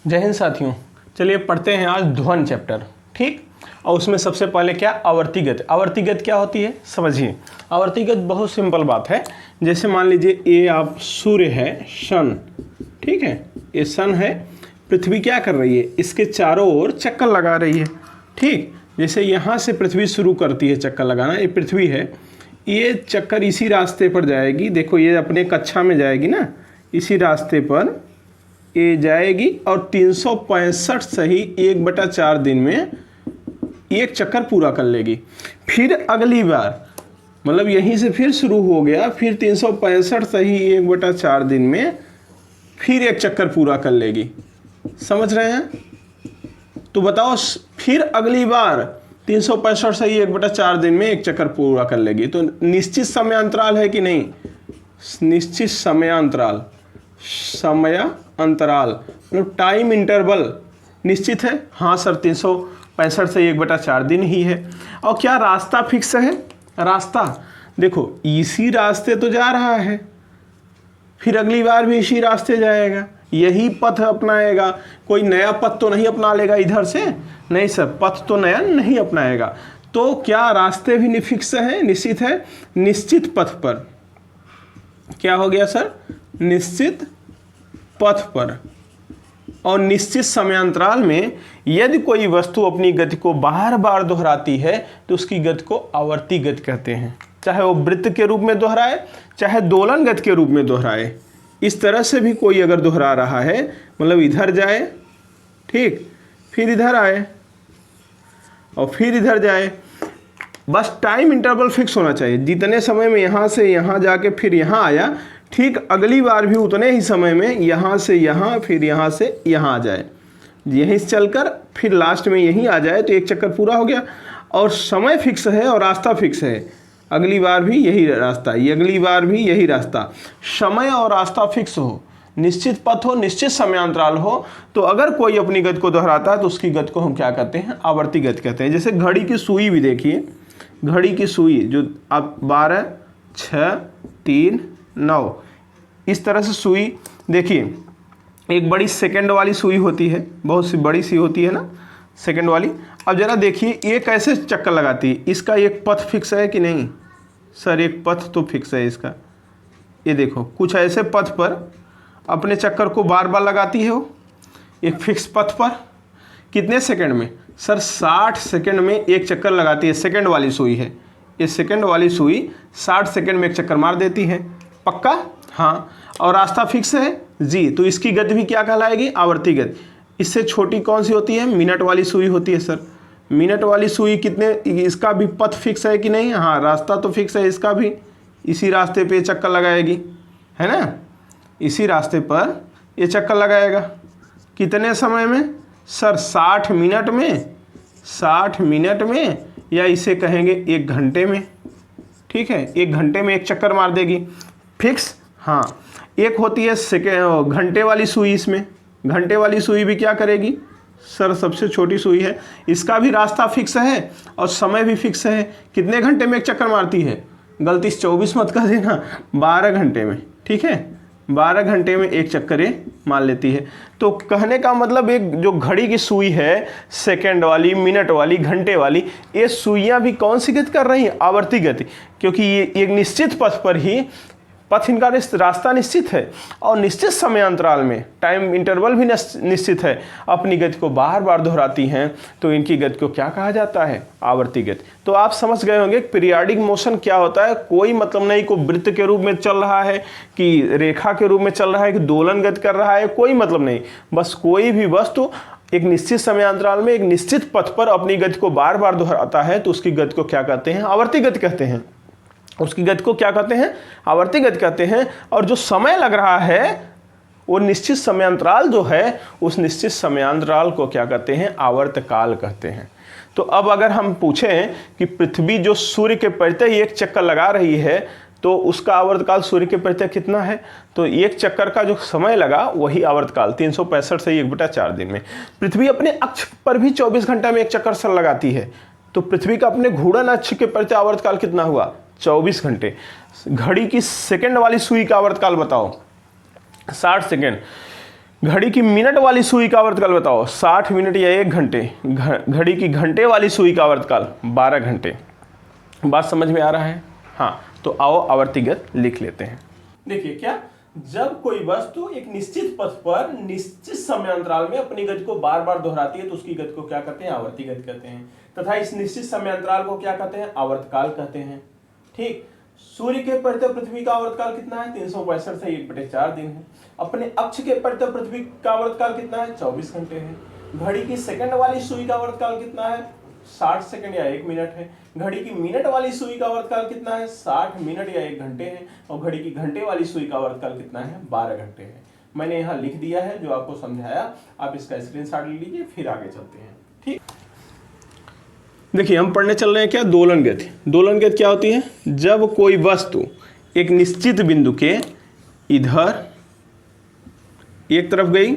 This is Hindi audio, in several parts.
जय हिंद साथियों, चलिए पढ़ते हैं आज ध्वन चैप्टर। ठीक, और उसमें सबसे पहले क्या आवर्ती गति। आवर्ती गति क्या होती है समझिए। आवर्ती गति बहुत सिंपल बात है। जैसे मान लीजिए ये आप सूर्य है, सन, ठीक है, ये सन है, पृथ्वी क्या कर रही है, इसके चारों ओर चक्कर लगा रही है। ठीक, जैसे यहाँ से पृथ्वी शुरू करती है चक्कर लगाना, ये पृथ्वी है, ये चक्कर इसी रास्ते पर जाएगी। देखो ये अपने कक्षा में जाएगी ना, इसी रास्ते पर ये जाएगी और 365 सही 1/4 दिन में एक चक्कर पूरा कर लेगी। फिर अगली बार मतलब यहीं से फिर शुरू हो गया, फिर 365 सही 1/4 दिन में फिर एक चक्कर पूरा कर लेगी। समझ रहे हैं? तो बताओ फिर अगली बार 365 सही 1/4 दिन में एक चक्कर पूरा कर लेगी। तो निश्चित समय अंतराल है कि नहीं? निश्चित समय अंतराल, समय अंतराल मतलब टाइम इंटरवल निश्चित है। हाँ सर, 365 से 1/4 दिन ही है। और क्या रास्ता फिक्स है? रास्ता देखो इसी रास्ते तो जा रहा है, फिर अगली बार भी इसी रास्ते जाएगा, यही पथ अपनाएगा। कोई नया पथ तो नहीं अपना लेगा इधर से, नहीं सर, पथ तो नया नहीं अपनाएगा। तो क्या रास्ते भी फिक्स है, निश्चित है। निश्चित पथ पर क्या हो गया सर? निश्चित पथ पर। और निश्चित समयांतराल में यदि कोई वस्तु अपनी गति को बार बार दोहराती है तो उसकी गति को आवर्ती गति कहते हैं। चाहे वो वृत्त के रूप में दोहराए, चाहे दोलन गति के रूप में दोहराए, इस तरह से भी कोई अगर दोहरा रहा है, मतलब इधर जाए, ठीक, फिर इधर आए और फिर इधर जाए, बस टाइम इंटरवल फिक्स होना चाहिए। जितने समय में यहाँ से यहाँ जाके फिर यहाँ आया, ठीक अगली बार भी उतने ही समय में यहाँ से यहाँ, फिर यहाँ से यहाँ आ जाए, यहीं से चलकर फिर लास्ट में यहीं आ जाए, तो एक चक्कर पूरा हो गया। और समय फिक्स है और रास्ता फिक्स है, अगली बार भी यही रास्ता, अगली बार भी यही रास्ता। समय और रास्ता फिक्स हो, निश्चित पथ हो, निश्चित समयांतराल हो, तो अगर कोई अपनी गति को दोहराता है तो उसकी गति को हम क्या कहते हैं? आवर्ती गति कहते हैं। जैसे घड़ी की सुई भी देखिए, घड़ी की सुई जो आप 12, 6, 3, 9 इस तरह से सुई देखिए। एक बड़ी सेकंड वाली सुई होती है, बहुत सी बड़ी सी होती है ना सेकंड वाली। अब जरा देखिए ये कैसे चक्कर लगाती है, इसका एक पथ फिक्स है कि नहीं? सर एक पथ तो फिक्स है इसका। ये देखो कुछ ऐसे पथ पर अपने चक्कर को बार बार लगाती है वो, एक फिक्स पथ पर। कितने सेकंड में? सर 60 सेकंड में एक चक्कर लगाती है। सेकंड वाली सुई है ये, सेकंड वाली सुई 60 सेकंड में एक चक्कर मार देती है। पक्का? हाँ। और रास्ता फिक्स है जी, तो इसकी गति भी क्या कहलाएगी? आवर्ती गति। इससे छोटी कौन सी होती है? मिनट वाली सुई होती है सर। मिनट वाली सुई कितने, इसका भी पथ फिक्स है कि नहीं? हाँ, रास्ता तो फिक्स है इसका भी, इसी रास्ते पे चक्कर लगाएगी, है ना, इसी रास्ते पर ये चक्कर लगाएगा। कितने समय में? सर 60 मिनट में, 60 मिनट में, या इसे कहेंगे 1 घंटे में। ठीक है, 1 घंटे में एक चक्कर मार देगी, फिक्स। हाँ, एक होती है घंटे वाली सुई। इसमें घंटे वाली सुई भी क्या करेगी? सर सबसे छोटी सुई है, इसका भी रास्ता फिक्स है और समय भी फिक्स है। कितने घंटे में एक चक्कर मारती है? गलती से 24 मत कर देना, 12 घंटे में। ठीक है, 12 घंटे में एक चक्कर ये मार लेती है। तो कहने का मतलब एक जो घड़ी की सुई है, सेकंड वाली, मिनट वाली, घंटे वाली, ये सुइयां भी कौन सी गति कर रही हैं? आवर्ती गति। क्योंकि ये एक निश्चित पथ पर ही, पथ इनका रास्ता निश्चित है और निश्चित समय अंतराल में टाइम इंटरवल भी निश्चित है, अपनी गति को बार बार दोहराती हैं, तो इनकी गति को क्या कहा जाता है? आवर्ती गति। तो आप समझ गए होंगे पीरियाडिक मोशन क्या होता है। कोई मतलब नहीं को वृत्त के रूप में चल रहा है कि रेखा के रूप में चल रहा है कि दोलन गति कर रहा है, कोई मतलब नहीं। बस कोई भी वस्तु एक निश्चित समय अंतराल में एक निश्चित पथ पर अपनी गति को बार बार दोहराता है, तो उसकी गति को क्या कहते हैं? आवर्ती गति कहते हैं। उसकी गति को क्या कहते हैं? आवर्ती गति कहते हैं। और जो समय लग रहा है वो निश्चित समयांतराल जो है, उस निश्चित समयांतराल को क्या कहते हैं? आवर्तकाल कहते हैं। तो अब अगर हम पूछें कि पृथ्वी जो सूर्य के परितः एक चक्कर लगा रही है, तो उसका आवर्तकाल सूर्य के परितः कितना है? तो एक चक्कर का जो समय लगा वही आवर्तकाल 365 से 1/4 दिन में। पृथ्वी अपने अक्ष पर भी 24 घंटा में एक चक्कर सर लगाती है, तो पृथ्वी का अपने घूर्णन अक्ष के परितः आवर्तकाल कितना हुआ? 24 घंटे। घड़ी की सेकंड वाली सुई का आवर्तकाल बताओ? 60 सेकंड। घड़ी की मिनट वाली सुई का आवर्तकाल बताओ, 60 मिनट या 1 घंटे। घड़ी की घंटे वाली सुई का आवर्तकाल 12 घंटे। बात समझ में आ रहा है? हाँ, तो आओ आवर्तीगत लिख लेते हैं। देखिए क्या, जब कोई वस्तु एक निश्चित पथ पर निश्चित समय अंतराल में अपनी गति को बार बार दोहराती है तो उसकी गति को क्या कहते हैं? आवर्ती गति कहते हैं। तथा इस निश्चित समय अंतराल को क्या कहते हैं? आवर्तकाल कहते हैं। ठीक, सूर्य के परितः पृथ्वी का आवर्तकाल कितना है? 365 से 1/4 दिन है। अपने अक्ष के परितः पृथ्वी का आवर्तकाल कितना है? 24 घंटे है। घड़ी की सेकंड वाली सुई का आवर्तकाल कितना है? 60 सेकंड या 1 मिनट है। घड़ी की मिनट वाली सुई का आवर्तकाल कितना है? 60 मिनट या 1 घंटे है। और घड़ी की घंटे वाली सुई का आवर्तकाल कितना है? 12 घंटे है। मैंने यहाँ लिख दिया है जो आपको समझाया, आप इसका स्क्रीनशॉट ले लीजिए, फिर आगे चलते हैं। ठीक, देखिए हम पढ़ने चल रहे हैं क्या? दोलन गति। दोलन गति क्या होती है? जब कोई वस्तु एक निश्चित बिंदु के इधर एक तरफ गई,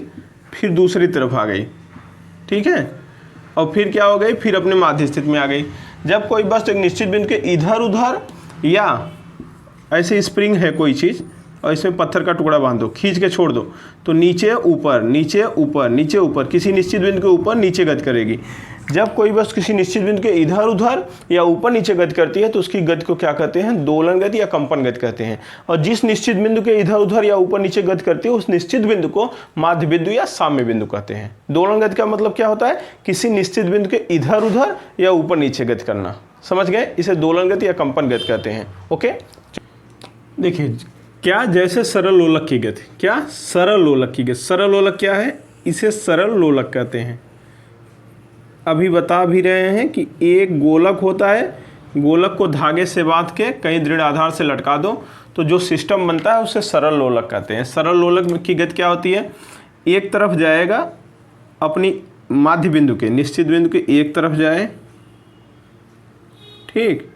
फिर दूसरी तरफ आ गई, ठीक है, और फिर क्या हो गई? फिर अपने माध्य स्थिति में आ गई। जब कोई वस्तु एक निश्चित बिंदु के इधर उधर, या ऐसे स्प्रिंग है कोई चीज़ और इसमें पत्थर का टुकड़ा बांध दो, खींच के छोड़ दो, तो नीचे ऊपर नीचे ऊपर नीचे ऊपर किसी निश्चित बिंदु के ऊपर नीचे गति करेगी। जब कोई वस्तु किसी निश्चित बिंदु के इधर उधर या ऊपर नीचे गति करती है तो उसकी गति को क्या कहते हैं? दोलन गति या कंपन गति कहते हैं। और जिस निश्चित बिंदु के इधर उधर या ऊपर नीचे गति करती है उस निश्चित बिंदु को माध्य बिंदु या साम्य बिंदु कहते हैं। दोलन गति का मतलब क्या होता है? किसी निश्चित बिंदु के इधर उधर या ऊपर नीचे गति करना। समझ गए? इसे दोलन गति या कंपन गति कहते हैं। ओके, देखिए क्या, जैसे सरल लोलक की गति, क्या सरल लोलक की गति, सरल लोलक क्या है? इसे सरल लोलक कहते हैं। अभी बता भी रहे हैं कि एक गोलक होता है, गोलक को धागे से बांध के कहीं दृढ़ आधार से लटका दो तो जो सिस्टम बनता है उसे सरल लोलक कहते हैं। सरल लोलक की गति क्या होती है? एक तरफ जाएगा, अपनी माध्य बिंदु के निश्चित बिंदु के एक तरफ जाए, ठीक,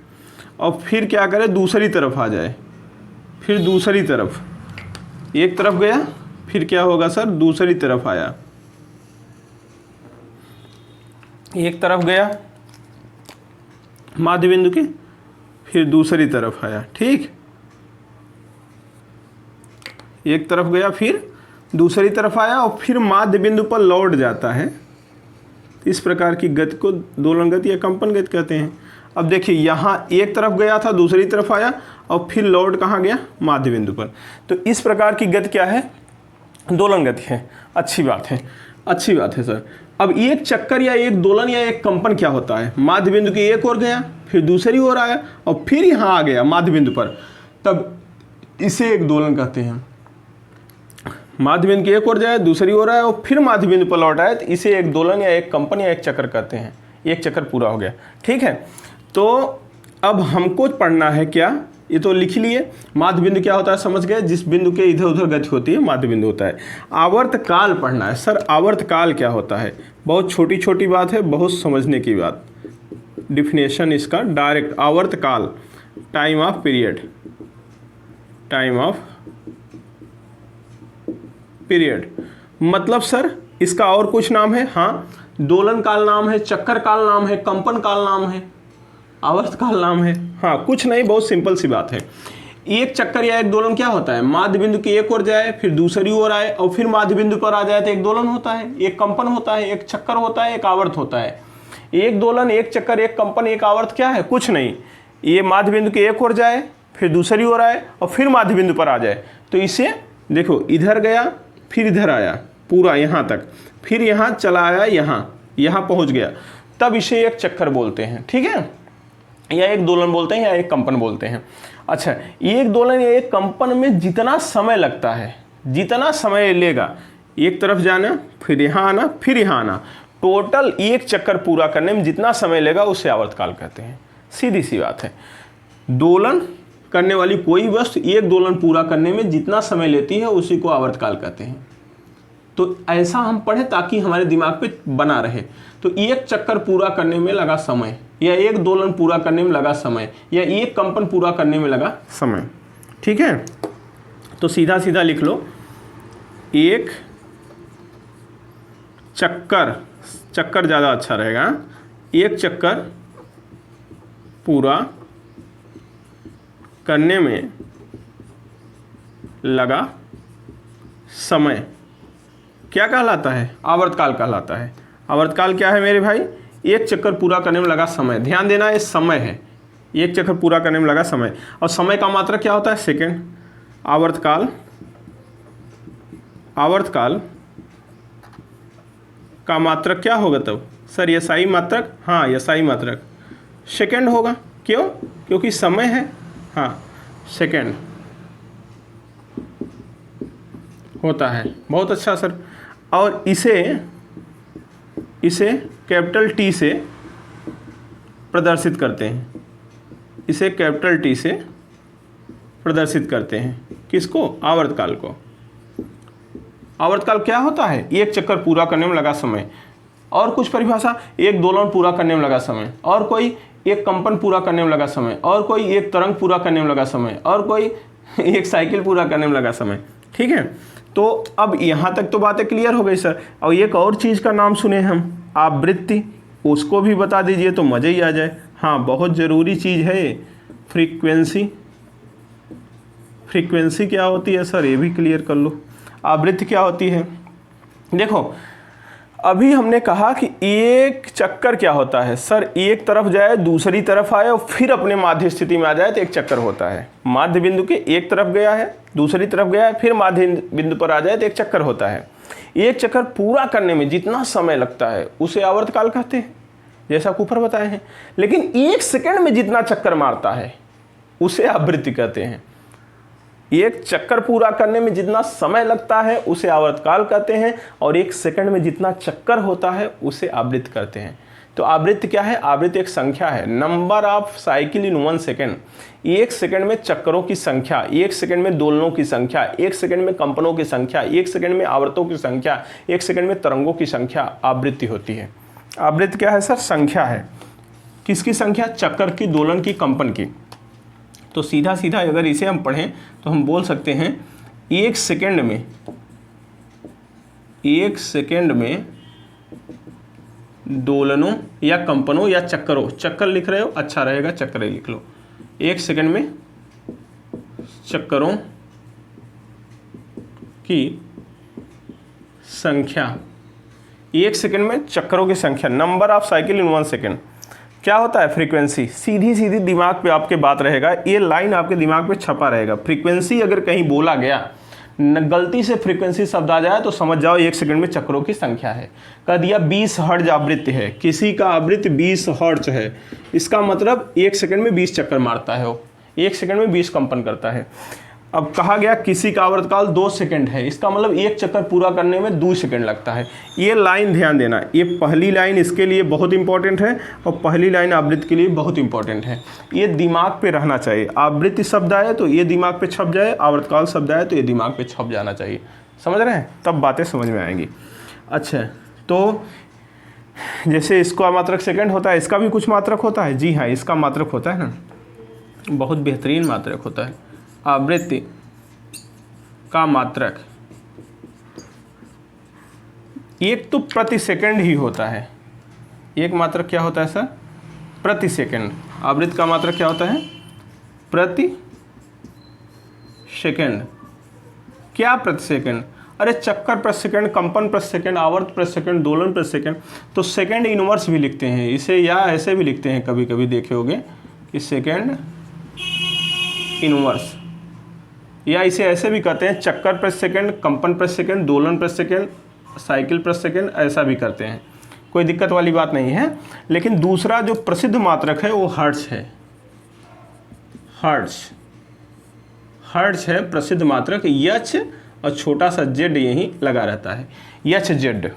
और फिर क्या करे? दूसरी तरफ आ जाए, फिर दूसरी तरफ, एक तरफ गया, फिर क्या होगा सर? दूसरी तरफ आया, एक तरफ गया माध्य बिंदु के, फिर दूसरी तरफ आया, ठीक, एक तरफ गया फिर दूसरी तरफ आया और फिर माध्य बिंदु पर लौट जाता है। इस प्रकार की गति को दोलन गति या कंपन गति कहते हैं। अब देखिए यहाँ एक तरफ गया था, दूसरी तरफ आया और फिर लौट कहाँ गया? माध्य बिंदु पर। तो इस प्रकार की गति क्या है? दोलन गति है। अच्छी बात है, अच्छी बात है सर। अब एक चक्कर या एक दोलन या एक कंपन क्या होता है? माध्य बिंदु की एक ओर गया, फिर दूसरी ओर आया और फिर यहाँ आ गया माध्य बिंदु पर, तब इसे एक दोलन कहते हैं। माध्य बिंदु की एक ओर जाए, दूसरी ओर आया और फिर माध्य बिंदु पर लौट आए तो इसे एक दोलन या एक कंपन या एक चक्कर कहते हैं। एक चक्कर पूरा हो गया, ठीक है। तो अब हमको पढ़ना है क्या? ये तो लिख लिए। माध्य बिंदु क्या होता है समझ गए? जिस बिंदु के इधर उधर गति होती है माध्य बिंदु होता है। आवर्तकाल पढ़ना है। सर आवर्तकाल क्या होता है? बहुत छोटी छोटी बात है, बहुत समझने की बात। डिफिनेशन इसका डायरेक्ट, आवर्तकाल time of period, time of period मतलब सर इसका और कुछ नाम है? हाँ, दोलन काल नाम है, चक्कर काल नाम है, कंपन काल नाम है, आवर्त काल नाम है। हाँ, कुछ नहीं, बहुत सिंपल सी बात है। एक चक्कर या एक दोलन क्या होता है? माध्य बिंदु की एक ओर जाए, फिर दूसरी ओर आए और फिर माध्य बिंदु पर आ जाए तो एक दोलन होता है, एक कंपन होता है, एक चक्कर होता है, एक आवर्त होता है। एक दोलन, एक चक्कर, एक कंपन, एक आवर्त क्या है? कुछ नहीं। ये माध्य बिंदु की एक ओर जाए, फिर दूसरी ओर आए और फिर माध्य बिंदु पर आ जाए तो इसे देखो, इधर गया फिर इधर आया पूरा यहाँ तक, फिर यहाँ चला आया, यहाँ पहुँच गया, तब इसे एक चक्कर बोलते हैं, ठीक है, या एक दोलन बोलते हैं या एक कंपन बोलते हैं। अच्छा, एक दोलन या एक कंपन में जितना समय लगता है, जितना समय लेगा एक तरफ जाना, फिर यहाँ आना, फिर यहाँ आना, टोटल एक चक्कर पूरा करने में जितना समय लेगा उसे आवर्तकाल कहते हैं। सीधी सी बात है। दोलन करने वाली कोई वस्तु एक दोलन पूरा करने में जितना समय लेती है उसी को आवर्तकाल कहते हैं। तो ऐसा हम पढ़े ताकि हमारे दिमाग पे बना रहे। तो एक चक्कर पूरा करने में लगा समय, या एक दोलन पूरा करने में लगा समय, या एक कंपन पूरा करने में लगा समय, ठीक है। तो सीधा सीधा लिख लो, एक चक्कर, चक्कर ज़्यादा अच्छा रहेगा, एक चक्कर पूरा करने में लगा समय, क्या कहलाता है? आवर्तकाल कहलाता है। आवर्तकाल क्या है मेरे भाई? एक चक्कर पूरा करने में लगा समय। ध्यान देना, ये समय है, एक चक्कर पूरा करने में लगा समय। और समय का मात्रा क्या होता है? सेकेंड। आवर्तकाल, आवर्तकाल का मात्रक क्या होगा तब? सर यसाई मात्रक, हाँ यसाई मात्रक सेकेंड होगा। क्यों? क्योंकि समय है, हाँ सेकेंड होता है। बहुत अच्छा सर। और इसे कैपिटल टी से प्रदर्शित करते हैं, इसे कैपिटल टी से प्रदर्शित करते हैं। किसको? आवर्तकाल को। आवर्तकाल क्या होता है? एक चक्कर पूरा करने में लगा समय। और कुछ परिभाषा, एक दोलन पूरा करने में लगा समय, और कोई एक कंपन पूरा करने में लगा समय, और कोई एक तरंग पूरा करने में लगा समय, और कोई एक साइकिल पूरा करने में लगा समय। ठीक है, तो अब यहाँ तक तो बातें क्लियर हो गई सर। और एक और चीज़ का नाम सुने हम, आवृत्ति, उसको भी बता दीजिए तो मज़े ही आ जाए। हाँ बहुत ज़रूरी चीज़ है। फ्रीक्वेंसी, फ्रीक्वेंसी क्या होती है सर? ये भी क्लियर कर लो। आवृत्ति क्या होती है? देखो अभी हमने कहा कि एक चक्कर क्या होता है सर? एक तरफ जाए, दूसरी तरफ आए और फिर अपने माध्य स्थिति में आ जाए तो एक चक्कर होता है। माध्य बिंदु के एक तरफ गया है, दूसरी तरफ गया है, फिर माध्य बिंदु पर आ जाए तो एक चक्कर होता है। एक चक्कर पूरा करने में जितना समय लगता है उसे आवर्तकाल कहते हैं, जैसा ऊपर बताए हैं। लेकिन एक सेकंड में जितना चक्कर मारता है उसे आवृत्ति कहते हैं। एक चक्कर पूरा करने में जितना समय लगता है उसे आवर्तकाल कहते हैं, और एक सेकंड में जितना चक्कर होता है उसे आवृत्ति कहते हैं। तो आवृत्ति क्या है? आवृत्ति एक संख्या है, number of cycle in 1 second. एक सेकंड में चक्करों की संख्या, एक सेकंड में दोलनों की संख्या, एक सेकंड में कंपनों की संख्या, एक सेकंड में आवर्तों की संख्या, एक सेकंड में तरंगों की संख्या आवृत्ति होती है। आवृत्ति क्या है सर? संख्या है। किसकी संख्या? चक्कर की, दोलन की, कंपन की। तो सीधा सीधा अगर इसे हम पढ़ें तो हम बोल सकते हैं एक सेकंड में दोलनों या कंपनों या चक्करों, चक्कर लिख रहे हो अच्छा रहेगा, चक्कर लिख लो। एक सेकंड में चक्करों की संख्या, एक सेकंड में चक्करों की संख्या, number of cycle in 1 second क्या होता है? फ्रीक्वेंसी। सीधी सीधी दिमाग पे आपके बात रहेगा, ये लाइन आपके दिमाग पे छपा रहेगा। फ्रीक्वेंसी अगर कहीं बोला गया, गलती से फ्रीक्वेंसी शब्द आ जाए तो समझ जाओ एक सेकंड में चक्रों की संख्या है। कह दिया 20 हर्ट्ज आवृत्ति है, किसी का आवृत्ति 20 हर्ट्ज है, इसका मतलब एक सेकंड में 20 चक्कर मारता है वो, एक सेकंड में 20 कंपन करता है। अब कहा गया किसी का आवर्तकाल 2 सेकंड है, इसका मतलब एक चक्कर पूरा करने में 2 सेकंड लगता है। ये लाइन ध्यान देना, ये पहली लाइन इसके लिए बहुत इंपॉर्टेंट है और पहली लाइन आवृत्ति के लिए बहुत इंपॉर्टेंट है। ये दिमाग पे रहना चाहिए। आवृत्ति शब्द आए तो ये दिमाग पे छप जाए, आवर्तकाल शब्द आए तो ये दिमाग पे छप जाना चाहिए। समझ रहे हैं? तब बातें समझ में आएंगी। अच्छा, तो जैसे इसका मात्रक सेकंड होता है, इसका भी कुछ मात्रक होता है। जी हाँ, इसका मात्रक होता है ना, बहुत बेहतरीन मात्रक होता है। आवृत्ति का मात्रक एक तो प्रति सेकंड ही होता है। एक मात्रक क्या होता है सर? प्रति सेकंड। आवृत्ति का मात्रक क्या होता है? प्रति सेकंड। क्या प्रति सेकंड? अरे चक्कर प्रति सेकंड, कंपन प्रति सेकंड, आवर्त प्रति सेकंड, दोलन प्रति सेकंड। तो सेकंड इनवर्स भी लिखते हैं इसे, या ऐसे भी लिखते हैं, कभी कभी देखे होंगे कि सेकंड इनवर्स, या इसे ऐसे भी कहते हैं चक्कर प्रति सेकंड, कंपन प्रति सेकंड, दोलन प्रति सेकंड, साइकिल प्रति सेकंड, ऐसा भी करते हैं। कोई दिक्कत वाली बात नहीं है। लेकिन दूसरा जो प्रसिद्ध मात्रक है वो हर्ट्ज है। हर्ट्ज है प्रसिद्ध मात्रक। एच और छोटा सा जेड यहीं लगा रहता है, H Z,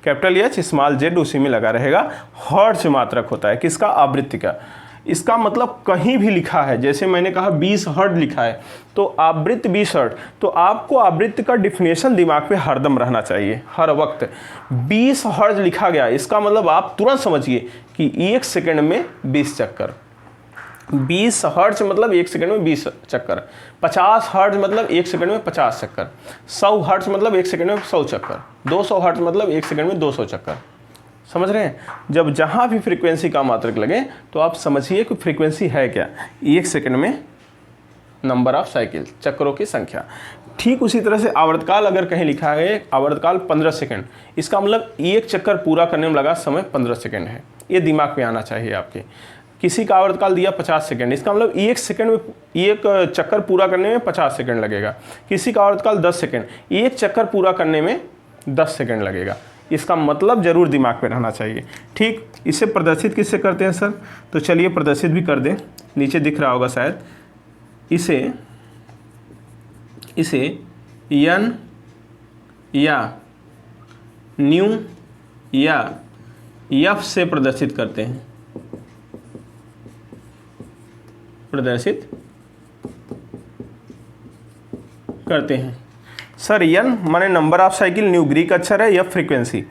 capital H small Z उसी में लगा रहेगा। हर्ट्ज मात्रक होता है किसका? आवृत्ति का। इसका मतलब कहीं भी लिखा है, जैसे मैंने कहा 20 हर्ट्ज लिखा है तो आवृत्ति 20 हर्ट्ज, तो आपको आवृत्ति का डिफिनेशन दिमाग पे हरदम रहना चाहिए, हर वक्त। 20 हर्ट्ज लिखा गया, इसका मतलब आप तुरंत समझिए कि एक सेकंड में 20 चक्कर। 20 हर्ट्ज मतलब एक सेकंड में 20 चक्कर। 50 हर्ट्ज मतलब एक सेकंड में 50 चक्कर। 100 हर्ट्ज मतलब एक सेकंड में 100 चक्कर। 200 हर्ट्ज मतलब एक सेकंड में 200 चक्कर। समझ रहे हैं? जब जहाँ भी फ्रीक्वेंसी का मात्रक लगे तो आप समझिए कि फ्रीक्वेंसी है क्या? एक सेकंड में नंबर ऑफ साइकिल, चक्रों की संख्या। ठीक उसी तरह से आवर्तकाल अगर कहीं लिखा है आवर्तकाल 15 सेकंड, इसका मतलब एक चक्कर पूरा करने में लगा समय 15 सेकंड है। ये दिमाग में आना चाहिए आपके। किसी का आवर्तकाल दिया 50 सेकंड, इसका मतलब एक सेकंड में एक चक्कर पूरा करने में 50 सेकंड लगेगा। किसी का आवर्तकाल 10 सेकंड, एक चक्कर पूरा करने में 10 सेकंड लगेगा। इसका मतलब जरूर दिमाग में रहना चाहिए। ठीक, इसे प्रदर्शित किससे करते हैं सर? तो चलिए प्रदर्शित भी कर दें, नीचे दिख रहा होगा शायद। इसे यन या न्यू या यफ से प्रदर्शित करते हैं, प्रदर्शित करते हैं। सर यन माने number of cycle, new Greek अक्षर है, यफ फ्रीक्वेंसी।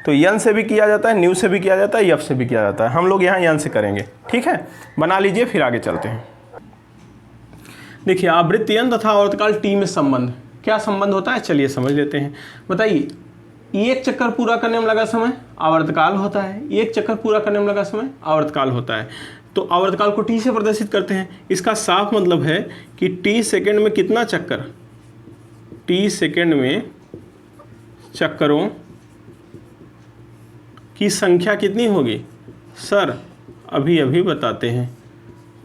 तो यन से भी किया जाता है, न्यू से भी किया जाता है, यफ से भी किया जाता है। हम लोग यहाँ यन से करेंगे। ठीक है, बना लीजिए, फिर आगे चलते हैं। देखिए आवृत्ति यन तथा आवर्तकाल टी में संबंध, क्या संबंध होता है चलिए समझ लेते हैं। बताइए, एक चक्कर पूरा करने में लगा समय आवर्तकाल होता है, एक चक्कर पूरा करने में लगा समय आवर्तकाल होता है। तो आवर्तकाल को टी से प्रदर्शित करते हैं। इसका साफ मतलब है कि टी सेकंड में कितना चक्कर, टी सेकंड में चक्करों की संख्या कितनी होगी? सर अभी अभी बताते हैं।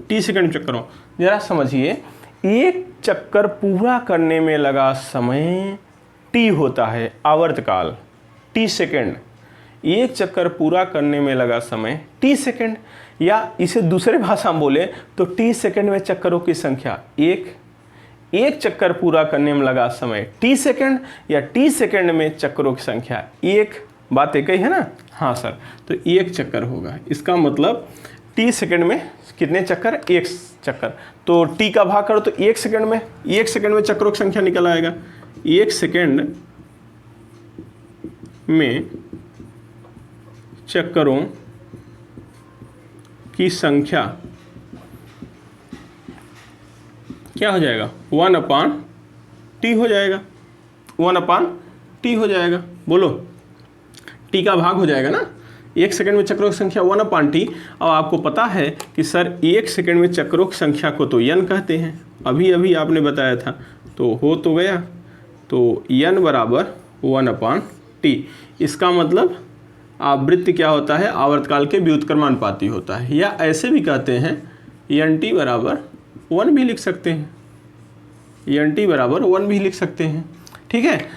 टी सेकंड चक्करों, जरा समझिए, एक चक्कर पूरा करने में लगा समय टी होता है आवर्तकाल, टी सेकंड। एक चक्कर पूरा करने में लगा समय टी सेकंड, या इसे दूसरे भाषा में बोले तो टी सेकंड में चक्करों की संख्या एक चक्कर पूरा करने में लगा समय टी सेकंड, या टी सेकंड में चक्करों की संख्या एक। बात एक ही है ना? हाँ सर, तो एक चक्कर होगा। इसका मतलब टी सेकंड में कितने चक्कर? एक चक्कर। तो टी का भाग करो तो एक सेकंड में चक्करों की संख्या निकल आएगा। एक सेकंड में चक्करों की संख्या क्या हो जाएगा? 1/t हो जाएगा, 1/t हो जाएगा। बोलो, टी का भाग हो जाएगा ना, एक सेकंड में चक्रों की संख्या 1/t। अब आपको पता है कि सर एक सेकंड में चक्रों की संख्या को तो यन कहते हैं, अभी अभी आपने बताया था, तो हो तो गया। तो यन बराबर 1/t। इसका मतलब आवृत्ति क्या होता है? आवर्तकाल के व्युत्क्रमानुपाती होता है, या ऐसे भी कहते हैं एन टी बराबर 1 भी लिख सकते हैं, एन टी बराबर 1 भी लिख सकते हैं। ठीक है,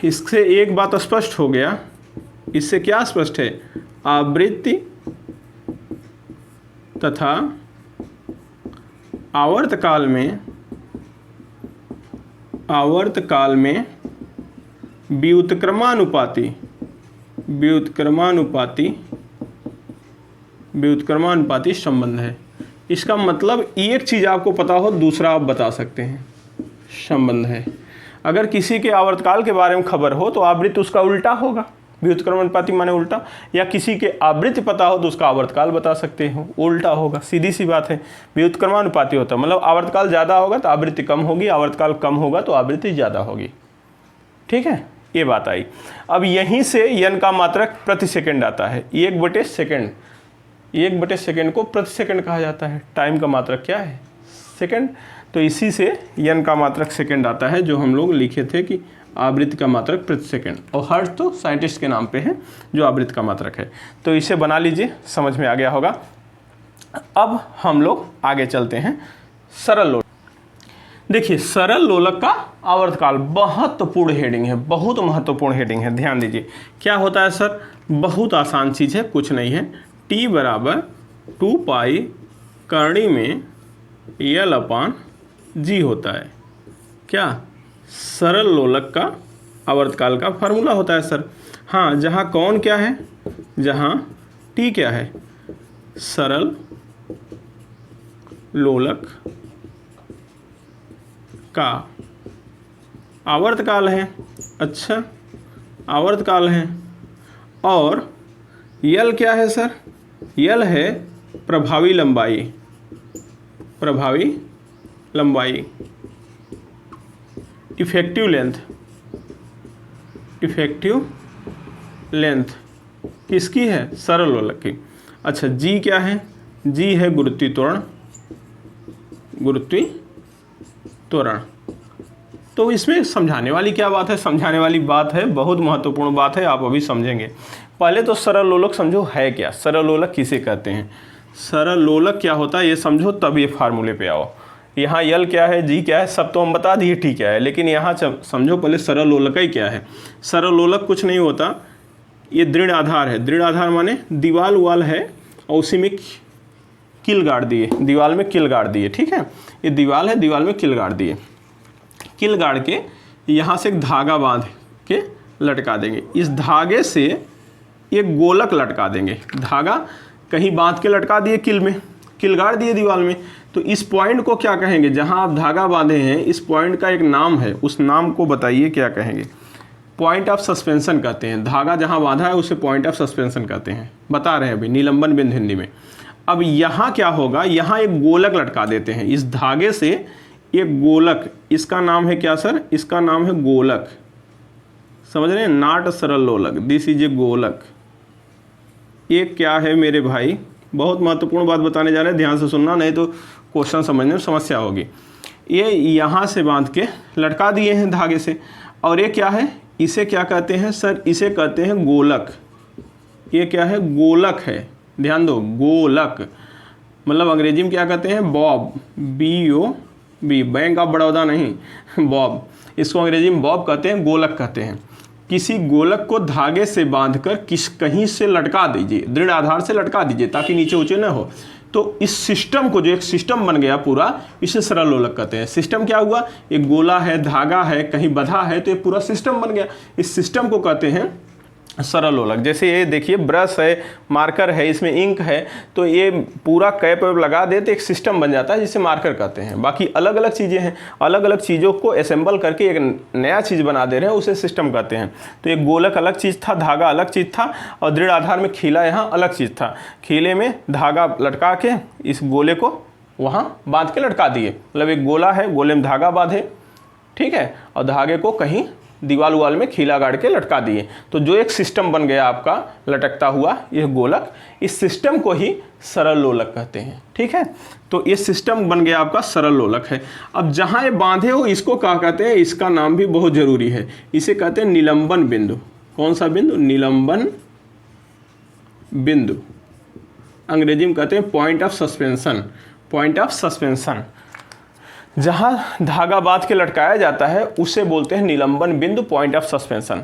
इससे एक बात स्पष्ट हो गया। इससे क्या स्पष्ट है? आवृत्ति तथा आवर्तकाल में व्युत्क्रमानुपाती संबंध है। इसका मतलब एक चीज आपको पता हो, दूसरा आप बता सकते हैं, संबंध है। अगर किसी के आवर्तकाल के बारे में खबर हो तो आवृत्ति उसका उल्टा होगा, व्युत्क्रमानुपाती माने उल्टा, या किसी के आवृत्ति पता हो तो उसका आवर्तकाल बता सकते हो, उल्टा होगा। सीधी सी बात है, व्युत्क्रमानुपाती होता है मतलब आवर्तकाल ज़्यादा होगा तो आवृत्ति कम होगी, आवर्तकाल कम होगा तो आवृत्ति ज़्यादा होगी। ठीक है, ये बात आई। अब यहीं से यन का मात्रक प्रति सेकंड आता है, 1/सेकंड। 1/सेकंड को प्रति सेकंड कहा जाता है। टाइम का मात्रक क्या है? सेकंड। तो इसी से यन का मात्रक सेकंड आता है, जो हम लोग लिखे थे कि आवृत्ति का मात्रक प्रति सेकंड, और हर्ट्ज तो साइंटिस्ट के नाम पे है जो आवृत्ति का मात्रक है। तो इसे बना लीजिए, समझ में आ गया होगा। अब हम लोग आगे चलते हैं सरल लोलक। देखिए सरल लोलक का आवर्तकाल महत्वपूर्ण हेडिंग है, बहुत महत्वपूर्ण हेडिंग है, ध्यान दीजिए। क्या होता है सर? बहुत आसान चीज़ है, कुछ नहीं है। t बराबर 2π करणी में L/G होता है। क्या? सरल लोलक का आवर्तकाल का फार्मूला होता है सर। हाँ, जहाँ कौन क्या है, जहाँ t क्या है, सरल लोलक का आवर्तकाल है। अच्छा, आवर्तकाल है। और यल क्या है सर? यल है प्रभावी लंबाई, प्रभावी लंबाई, इफेक्टिव लेंथ, इफेक्टिव लेंथ किसकी है? सरल लोलक की। अच्छा, जी क्या है? जी है गुरुत्वीय त्वरण, गुरुत्वीय त्वरण। तो इसमें समझाने वाली क्या बात है, समझाने वाली बात है, बहुत महत्वपूर्ण बात है, आप अभी समझेंगे। पहले तो सरल लोलक समझो है क्या, सरल लोलक किसे कहते हैं, सरल लोलक क्या होता है ये समझो, तब ये फार्मूले पे आओ। यहाँ यल क्या है, जी क्या है, सब तो हम बता दिए ठीक है, लेकिन यहाँ समझो पहले सरल लोलक ही क्या है। सरल लोलक कुछ नहीं होता, ये दृढ़ आधार है। दृढ़ आधार माने दीवाल वाल है और उसी में किल गाड़ दिए, दीवाल में किल गाड़ दिए, ठीक है। ये दीवाल है, दीवाल में किल गाड़ दिए, किल गाड़ के यहाँ से एक धागा बांध के लटका देंगे। इस धागे से एक गोलक लटका देंगे, धागा कहीं बांध के लटका दिए किल में, किल गाड़ दिए दीवार में। तो इस पॉइंट को क्या कहेंगे, जहाँ आप धागा बांधे हैं इस पॉइंट का एक नाम है, उस नाम को बताइए क्या कहेंगे। पॉइंट ऑफ सस्पेंशन कहते हैं, धागा जहाँ बांधा है उसे पॉइंट ऑफ सस्पेंशन कहते हैं, बता रहे हैं अभी, निलंबन बिंदु हिंदी में। अब यहाँ क्या होगा, यहाँ एक गोलक लटका देते हैं, इस धागे से एक गोलक, इसका नाम है क्या सर, इसका नाम है गोलक, समझ रहे हैं, नॉट सरल लोलक, दिस इज ए गोलक। ये क्या है मेरे भाई, बहुत महत्वपूर्ण बात बताने जा रहे हैं, ध्यान से सुनना, नहीं तो क्वेश्चन समझने में समस्या होगी। ये यहाँ से बांध के लटका दिए हैं धागे से, और ये क्या है, इसे क्या कहते हैं सर, इसे कहते हैं गोलक। ये क्या है, गोलक है, ध्यान दो, गोलक मतलब अंग्रेजी में क्या कहते हैं, Bob, BOB, bank of Baroda नहीं, बॉब, इसको अंग्रेजी में बॉब कहते हैं, गोलक कहते हैं। किसी गोलक को धागे से बांधकर कहीं से लटका दीजिए, दृढ़ आधार से लटका दीजिए ताकि नीचे ऊंचे न हो। तो इस सिस्टम को, जो एक सिस्टम बन गया पूरा, इसे सरल लोलक कहते हैं। सिस्टम क्या हुआ, एक गोला है, धागा है, कहीं बंधा है, तो ये पूरा सिस्टम बन गया, इस सिस्टम को कहते हैं सरल लोलक। जैसे ये देखिए ब्रश है, मार्कर है, इसमें इंक है, तो ये पूरा कैप वैप लगा दे तो एक सिस्टम बन जाता है जिसे मार्कर कहते हैं। बाकी अलग अलग चीज़ें हैं, अलग अलग चीज़ों को असेंबल करके एक नया चीज़ बना दे रहे हैं, उसे सिस्टम कहते हैं। तो एक गोलक अलग चीज़ था, धागा अलग चीज़ था, और दृढ़ आधार में खीला यहाँ अलग चीज़ था। खीले में धागा लटका के इस गोले को वहाँ बांध के लटका दिए, मतलब एक गोला है, गोले में धागा बांधे, ठीक है, और धागे को कहीं दीवाल उवाल में खीला गाड़ के लटका दिए। तो जो एक सिस्टम बन गया आपका लटकता हुआ यह गोलक, इस सिस्टम को ही सरल लोलक कहते हैं, ठीक है। तो ये सिस्टम बन गया आपका सरल लोलक है। अब जहाँ ये बांधे हो इसको क्या कहते हैं, इसका नाम भी बहुत जरूरी है, इसे कहते हैं निलंबन बिंदु। कौन सा बिंदु, निलंबन बिंदु, अंग्रेजी में कहते हैं point of suspension, point of suspension. जहाँ धागा बांध के लटकाया जाता है उसे बोलते हैं निलंबन बिंदु, पॉइंट ऑफ सस्पेंशन।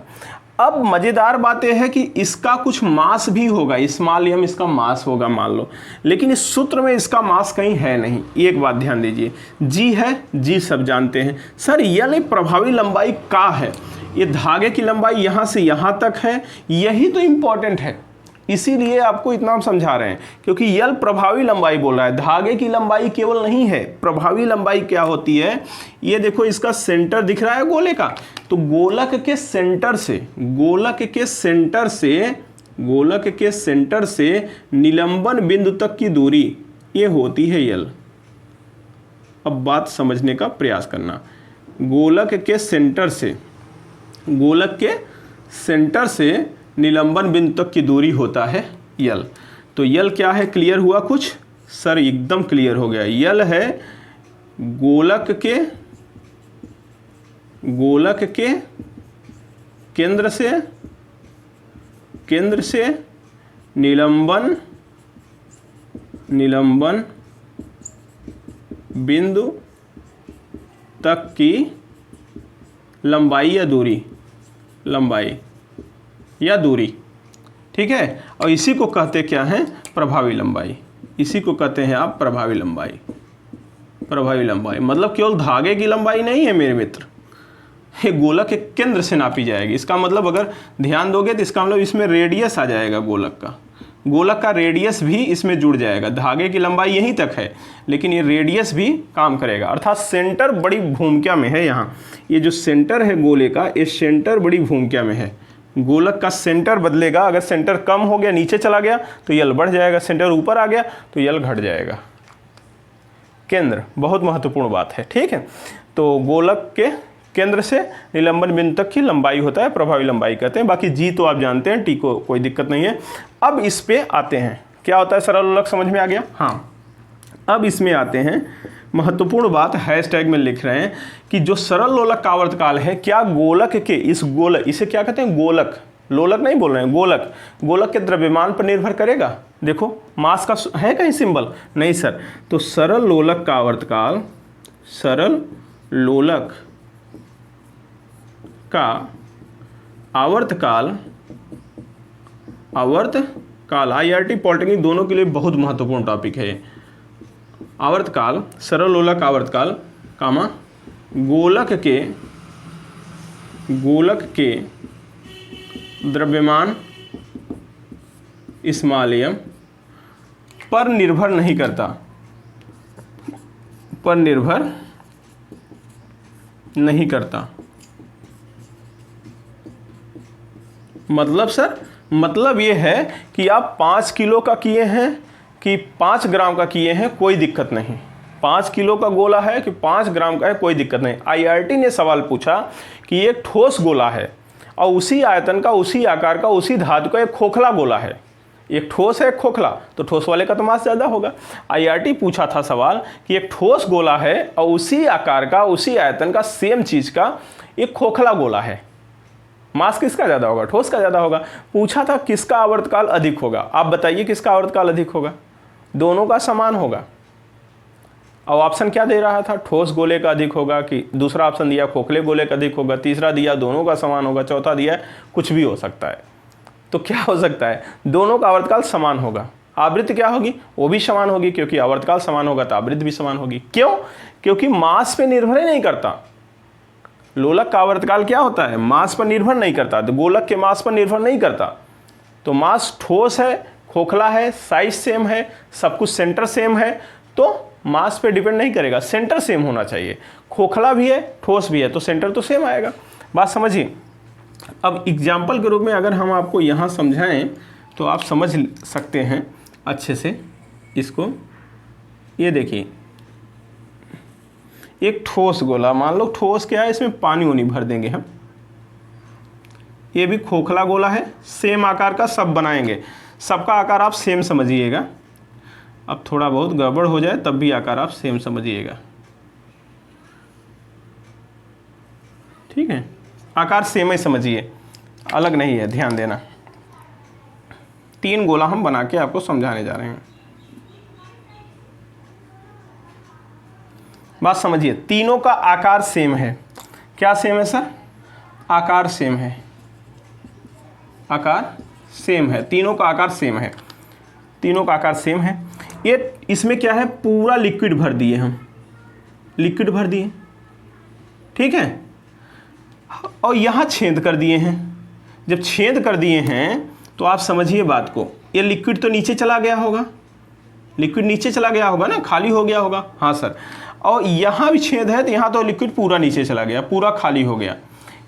अब मज़ेदार बात यह है कि इसका कुछ मास भी होगा, स्मॉल इसका मास होगा मान लो, लेकिन इस सूत्र में इसका मास कहीं है नहीं। एक बात ध्यान दीजिए, जी है, जी सब जानते हैं। सर यानी प्रभावी लंबाई का है, ये धागे की लंबाई यहाँ से यहाँ तक है, यही तो इम्पॉर्टेंट है, इसीलिए आपको इतना हम समझा रहे हैं, क्योंकि यल प्रभावी लंबाई बोल रहा है, धागे की लंबाई केवल नहीं है। प्रभावी लंबाई क्या होती है, ये देखो इसका सेंटर दिख रहा है गोले का, तो गोलक के सेंटर से, गोलक के सेंटर से, गोलक के सेंटर से निलंबन बिंदु तक की दूरी ये होती है यल। अब बात समझने का प्रयास करना, गोलक के सेंटर से, गोलक के सेंटर से निलंबन बिंदु तक की दूरी होता है यल। तो यल क्या है, क्लियर हुआ कुछ सर, एकदम क्लियर हो गया। यल है गोलक के केंद्र से निलंबन बिंदु तक की लंबाई या दूरी, लंबाई या दूरी, ठीक है। और इसी को कहते क्या हैं, प्रभावी लंबाई, इसी को कहते हैं आप प्रभावी लंबाई। प्रभावी लंबाई मतलब केवल धागे की लंबाई नहीं है मेरे मित्र, ये गोलक के केंद्र से नापी जाएगी। इसका मतलब अगर ध्यान दोगे तो इसका मतलब इसमें रेडियस आ जाएगा गोलक का, गोलक का रेडियस भी इसमें जुड़ जाएगा। धागे की लंबाई यहीं तक है, लेकिन ये रेडियस भी काम करेगा, अर्थात सेंटर बड़ी भूमिका में है। यहाँ ये जो सेंटर है गोले का, ये सेंटर बड़ी भूमिका में है। गोलक का सेंटर बदलेगा, अगर सेंटर कम हो गया, नीचे चला गया तो यल बढ़ जाएगा, सेंटर ऊपर आ गया तो यल घट जाएगा। केंद्र बहुत महत्वपूर्ण बात है, ठीक है। तो गोलक के केंद्र से निलंबन बिंदु तक की लंबाई होता है, प्रभावी लंबाई कहते हैं। बाकी जी तो आप जानते हैं, टी को कोई दिक्कत नहीं है। अब इस पे आते हैं, क्या होता है सरल लोलक, समझ में आ गया। हाँ, अब इसमें आते हैं महत्वपूर्ण बात हैशटैग में लिख रहे हैं कि जो सरल लोलक का आवर्तकाल है, क्या गोलक के इस गोलक, इसे क्या कहते हैं, गोलक, लोलक नहीं बोल रहे हैं, गोलक, गोलक के द्रव्यमान पर निर्भर करेगा। देखो मास का है कहीं सिंबल, नहीं सर। तो सरल लोलक का आवर्तकाल, सरल लोलक का आवर्तकाल, आवर्तकाल IRT पॉलिटेक्निक दोनों के लिए बहुत महत्वपूर्ण टॉपिक है ये। आवर्तकाल, सरल लोलक आवर्तकाल, कामा गोलक के द्रव्यमान स्मॉल पर निर्भर नहीं करता, पर निर्भर नहीं करता। मतलब सर, मतलब ये है कि आप 5 किलो का किए हैं कि 5 ग्राम का किए हैं, कोई दिक्कत नहीं। 5 किलो का गोला है कि 5 ग्राम का है, कोई दिक्कत नहीं। IRT ने सवाल पूछा कि एक ठोस गोला है और उसी आयतन का, उसी आकार का, उसी धातु का एक खोखला गोला है। एक ठोस है, एक खोखला, तो ठोस वाले का तो मास ज़्यादा होगा। IRT पूछा था सवाल कि एक ठोस गोला है और उसी आकार का, उसी आयतन का, सेम चीज़ का एक खोखला गोला है, मास किसका ज़्यादा होगा, ठोस का ज़्यादा होगा। पूछा था किसका आवर्तकाल अधिक होगा, आप बताइए किसका आवर्तकाल अधिक होगा। दोनों का समान होगा। और ऑप्शन क्या दे रहा था, ठोस गोले का अधिक होगा, कि दूसरा ऑप्शन दिया खोखले गोले का अधिक होगा, तीसरा दिया दोनों का समान होगा, चौथा दिया कुछ भी हो सकता है। तो क्या हो सकता है, दोनों का आवर्तकाल समान होगा। आवृत्ति क्या होगी, वो भी समान होगी, क्योंकि आवर्तकाल समान होगा तो आवृत्ति भी समान होगी। क्यों, क्योंकि मास पे निर्भर ही नहीं करता। लोलक का आवर्तकाल क्या होता है, मास पर निर्भर नहीं करता, तो गोलक के मास पर निर्भर नहीं करता। तो मास ठोस है, खोखला है, साइज सेम है, सब कुछ सेंटर सेम है, तो मास पे डिपेंड नहीं करेगा, सेंटर सेम होना चाहिए। खोखला भी है, ठोस भी है, तो सेंटर तो सेम आएगा। बात समझिए। अब एग्जाम्पल के रूप में अगर हम आपको यहाँ समझाएं तो आप समझ सकते हैं अच्छे से इसको। ये देखिए, एक ठोस गोला, मान लो ठोस क्या है, इसमें पानी उनी भर देंगे हम। ये भी खोखला गोला है, सेम आकार का सब बनाएंगे, सबका आकार आप सेम समझिएगा। अब थोड़ा बहुत गड़बड़ हो जाए तब भी आकार आप सेम समझिएगा, ठीक है। आकार सेम ही समझिए, अलग नहीं है, ध्यान देना। 3 गोला हम बना के आपको समझाने जा रहे हैं। बात समझिए, तीनों का आकार सेम है। क्या सेम है सर, आकार सेम है, आकार सेम है, तीनों का आकार सेम है, तीनों का आकार सेम है। ये इसमें क्या है, पूरा लिक्विड भर दिए हम, लिक्विड भर दिए, ठीक है। और यहाँ छेद कर दिए हैं। जब छेद कर दिए हैं तो आप समझिए बात को, ये लिक्विड तो नीचे चला गया होगा, लिक्विड नीचे चला गया होगा ना, खाली हो गया होगा, हाँ सर। और यहाँ भी छेद है तो यहाँ तो लिक्विड पूरा नीचे चला गया, पूरा खाली हो गया।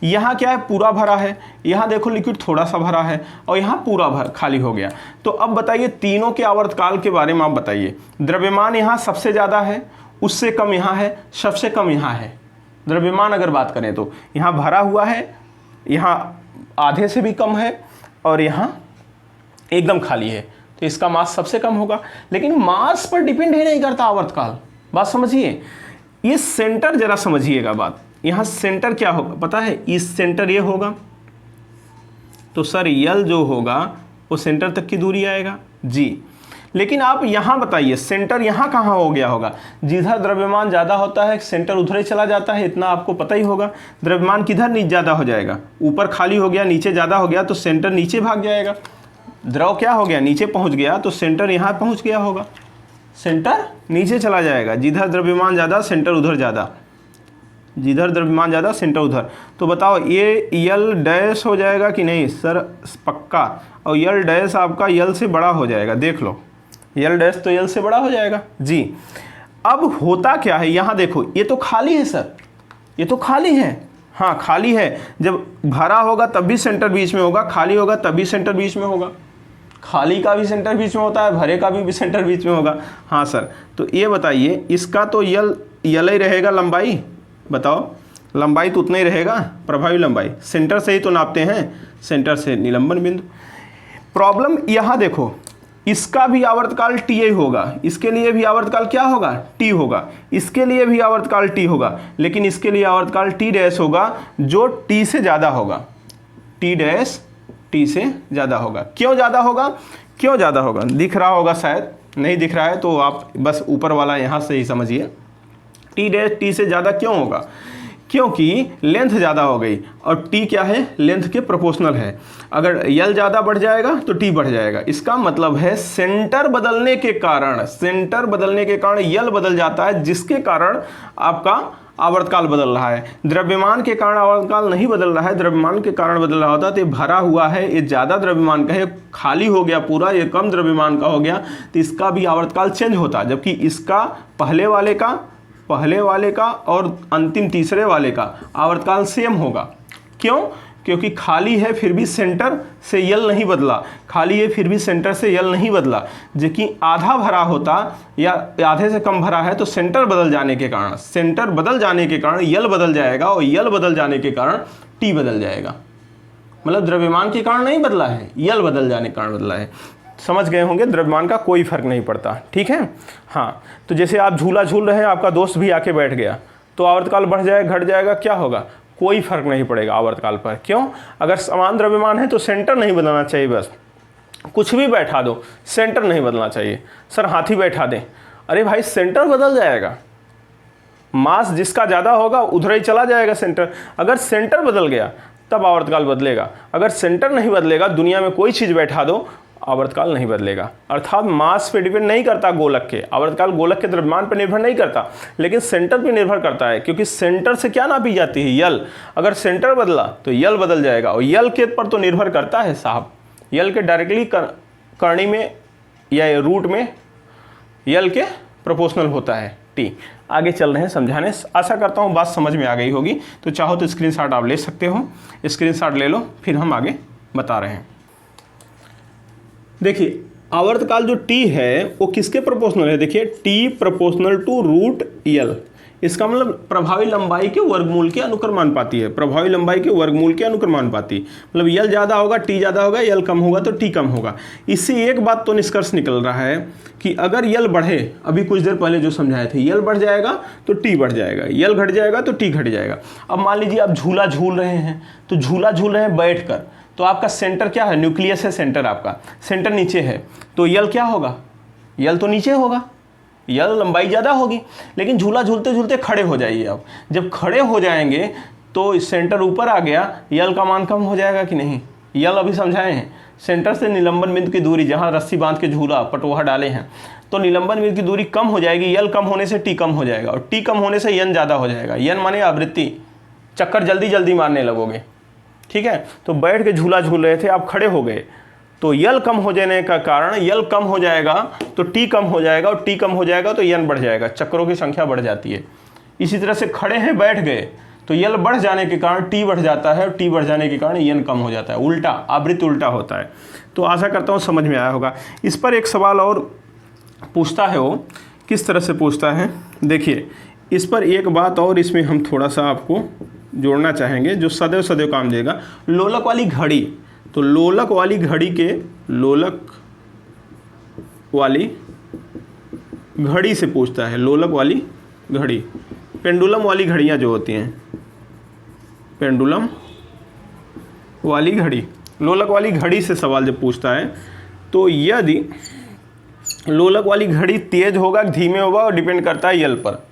यहाँ क्या है, पूरा भरा है, यहाँ देखो लिक्विड थोड़ा सा भरा है, और यहाँ पूरा खाली हो गया। तो अब बताइए तीनों के आवर्तकाल के बारे में आप बताइए। द्रव्यमान यहाँ सबसे ज़्यादा है, उससे कम यहाँ है, सबसे कम यहाँ है। द्रव्यमान अगर बात करें तो यहाँ भरा हुआ है, यहाँ आधे से भी कम है, और यहाँ एकदम खाली है, तो इसका मास सबसे कम होगा। लेकिन मास पर डिपेंड ही नहीं करता आवर्तकाल। बात समझिए, ये सेंटर जरा समझिएगा बात। यहाँ सेंटर क्या होगा पता है, इस सेंटर ये होगा, तो सर यल जो होगा वो सेंटर तक की दूरी आएगा जी। लेकिन आप यहाँ बताइए सेंटर यहाँ कहाँ हो गया होगा, जिधर द्रव्यमान ज़्यादा होता है सेंटर उधर ही चला जाता है, इतना आपको पता ही होगा। द्रव्यमान किधर ज़्यादा हो जाएगा, ऊपर खाली हो गया, नीचे ज़्यादा हो गया तो सेंटर नीचे भाग जाएगा। द्रव क्या हो गया, नीचे पहुँच गया तो सेंटर यहाँ पहुँच गया होगा, सेंटर नीचे चला जाएगा। जिधर द्रव्यमान ज़्यादा सेंटर उधर ज़्यादा, जिधर द्रव्यमान ज़्यादा सेंटर उधर। तो बताओ ये यल डैश हो जाएगा कि नहीं सर, पक्का। और यल डैश आपका यल से बड़ा हो जाएगा, देख लो, यल डैश तो यल से बड़ा हो जाएगा जी। अब होता क्या है, यहाँ देखो ये तो खाली है सर, ये तो खाली है, हाँ खाली है। जब भरा होगा तब भी सेंटर बीच में होगा, खाली होगा तब भी सेंटर बीच में होगा। खाली का भी सेंटर बीच में होता है, भरे का भी सेंटर बीच में होगा, हाँ सर। तो ये बताइए इसका तो यल ही रहेगा लंबाई, बताओ लंबाई तो उतना ही रहेगा, प्रभावी लंबाई सेंटर से ही तो नापते हैं, सेंटर से निलंबन बिंदु। प्रॉब्लम यहाँ देखो, इसका भी आवर्तकाल टी होगा, इसके लिए भी आवर्तकाल क्या होगा, टी होगा, इसके लिए भी आवर्तकाल टी होगा, लेकिन इसके लिए आवर्तकाल टी डैश होगा जो टी से ज़्यादा होगा, टी डैश टी से ज़्यादा होगा। क्यों ज़्यादा होगा, क्यों ज़्यादा होगा, दिख रहा होगा, शायद नहीं दिख रहा है तो आप बस ऊपर वाला यहाँ से ही समझिए। टी डैश टी से ज़्यादा क्यों होगा, क्योंकि लेंथ ज़्यादा हो गई और टी क्या है, लेंथ के प्रोपोर्शनल है। अगर यल ज़्यादा बढ़ जाएगा तो टी बढ़ जाएगा। इसका मतलब है सेंटर बदलने के कारण, सेंटर बदलने के कारण यल बदल जाता है, जिसके कारण आपका आवर्तकाल बदल रहा है। द्रव्यमान के कारण आवर्तकाल नहीं बदल रहा है, द्रव्यमान के कारण बदल रहा होता तो ये भरा हुआ है, ये ज़्यादा द्रव्यमान का है, खाली हो गया पूरा, ये कम द्रव्यमान का हो गया, तो इसका भी आवर्तकाल चेंज होता, जबकि इसका पहले वाले का और अंतिम तीसरे वाले का आवर्तकाल सेम होगा। क्यों, क्योंकि खाली है फिर भी सेंटर से यल नहीं बदला, खाली है फिर भी सेंटर से यल नहीं बदला, जबकि आधा भरा होता या आधे से कम भरा है तो सेंटर बदल जाने के कारण, सेंटर बदल जाने के कारण यल बदल जाएगा और यल बदल जाने के कारण टी बदल जाएगा। मतलब द्रव्यमान के कारण नहीं बदला है, यल बदल जाने के कारण बदला है। समझ गए होंगे, द्रव्यमान का कोई फर्क नहीं पड़ता, ठीक है। हाँ, तो जैसे आप झूला झूल रहे हैं, आपका दोस्त भी आके बैठ गया तो आवर्तकाल बढ़ जाएगा घट जाएगा, क्या होगा, कोई फर्क नहीं पड़ेगा आवर्तकाल पर। क्यों, अगर समान द्रव्यमान है तो सेंटर नहीं बदलना चाहिए, बस कुछ भी बैठा दो सेंटर नहीं बदलना चाहिए। सर हाथी बैठा दें, अरे भाई सेंटर बदल जाएगा, मास जिसका ज़्यादा होगा उधर ही चला जाएगा सेंटर। अगर सेंटर बदल गया तब आवर्तकाल बदलेगा, अगर सेंटर नहीं बदलेगा, दुनिया में कोई चीज़ बैठा दो आवर्तकाल नहीं बदलेगा। अर्थात मास पे डिपेंड नहीं करता गोलक के, आवर्तकाल गोलक के द्रव्यमान पर निर्भर नहीं करता, लेकिन सेंटर पे निर्भर करता है, क्योंकि सेंटर से क्या नापी जाती है, यल। अगर सेंटर बदला तो यल बदल जाएगा, और यल के पर तो निर्भर करता है साहब, यल के डायरेक्टली करणी में या रूट में यल के प्रोपोर्शनल होता है टी। आगे चल रहे हैं समझाने, आशा करता हूँ बात समझ में आ गई होगी। तो चाहो तो स्क्रीनशॉट आप ले सकते हो, स्क्रीनशॉट ले लो, फिर हम आगे बता रहे हैं। देखिए आवर्तकाल जो टी है वो किसके प्रोपोर्शनल है, देखिए टी प्रोपोर्शनल टू रूट यल। इसका मतलब प्रभावी लंबाई के वर्गमूल के अनुक्रमानुपाती है, प्रभावी लंबाई के वर्गमूल के अनुक्रमानुपाती। मतलब यल ज़्यादा होगा टी ज़्यादा होगा, यल कम होगा तो टी कम होगा। इससे एक बात तो निष्कर्ष निकल रहा है कि अगर यल बढ़े, अभी कुछ देर पहले जो समझाए थे, यल बढ़ जाएगा तो टी बढ़ जाएगा, यल घट जाएगा तो टी घट जाएगा। अब मान लीजिए आप झूला झूल रहे हैं, तो झूला झूल रहे हैं बैठ कर, तो आपका सेंटर क्या है, न्यूक्लियस है सेंटर, आपका सेंटर नीचे है, तो यल क्या होगा, यल तो नीचे होगा, यल लंबाई ज़्यादा होगी। लेकिन झूला झूलते झूलते खड़े हो जाइए आप, जब खड़े हो जाएंगे तो सेंटर ऊपर आ गया, यल का मान कम हो जाएगा कि नहीं। यल अभी समझाए हैं, सेंटर से निलंबन बिंदु की दूरी, जहाँ रस्सी बांध के झूला पटोहा डाले हैं, तो निलंबन बिंदु की दूरी कम हो जाएगी, यल कम होने से टी कम हो जाएगा, और टी कम होने से यन ज़्यादा हो जाएगा। यन माने आवृत्ति, चक्कर जल्दी जल्दी मारने लगोगे, ठीक है। तो बैठ के झूला झूल रहे थे, आप खड़े हो गए, तो यल कम हो जाने का कारण, यल कम हो जाएगा तो टी कम हो जाएगा, और टी कम हो जाएगा तो यन बढ़ जाएगा, चक्रों की संख्या बढ़ जाती है। इसी तरह से खड़े हैं बैठ गए, तो यल बढ़ जाने के कारण टी बढ़ जाता है, और टी बढ़ जाने के कारण यन कम हो जाता है, उल्टा, आवृत्ति उल्टा होता है। तो आशा करता हूँ समझ में आया होगा। इस पर एक सवाल और पूछता है, वो किस तरह से पूछता है, देखिए इस पर एक बात और इसमें हम थोड़ा सा आपको जोड़ना चाहेंगे जो सदैव सदैव काम देगा। लोलक वाली घड़ी, तो लोलक वाली घड़ी के, लोलक वाली घड़ी से पूछता है, लोलक वाली घड़ी, पेंडुलम वाली घड़ियाँ जो होती हैं, पेंडुलम वाली घड़ी, लोलक वाली घड़ी से सवाल जब पूछता है, तो यदि लोलक वाली घड़ी तेज होगा धीमे होगा, और डिपेंड करता है यल पर,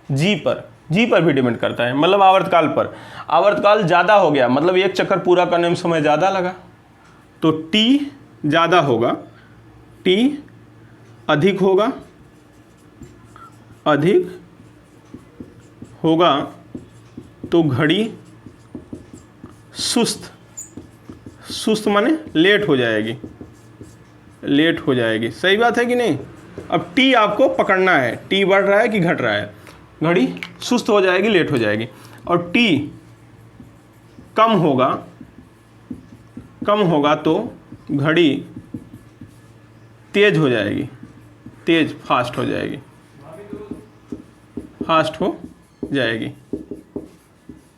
जी पर भी डिपेंड करता है, मतलब आवर्तकाल पर। आवर्तकाल ज़्यादा हो गया, मतलब एक चक्कर पूरा करने में समय ज़्यादा लगा, तो टी ज़्यादा होगा, टी अधिक होगा तो घड़ी सुस्त माने लेट हो जाएगी, सही बात है कि नहीं। अब टी आपको पकड़ना है, टी बढ़ रहा है कि घट रहा है, घड़ी सुस्त हो जाएगी, लेट हो जाएगी। और टी कम होगा तो घड़ी तेज हो जाएगी, फास्ट हो जाएगी।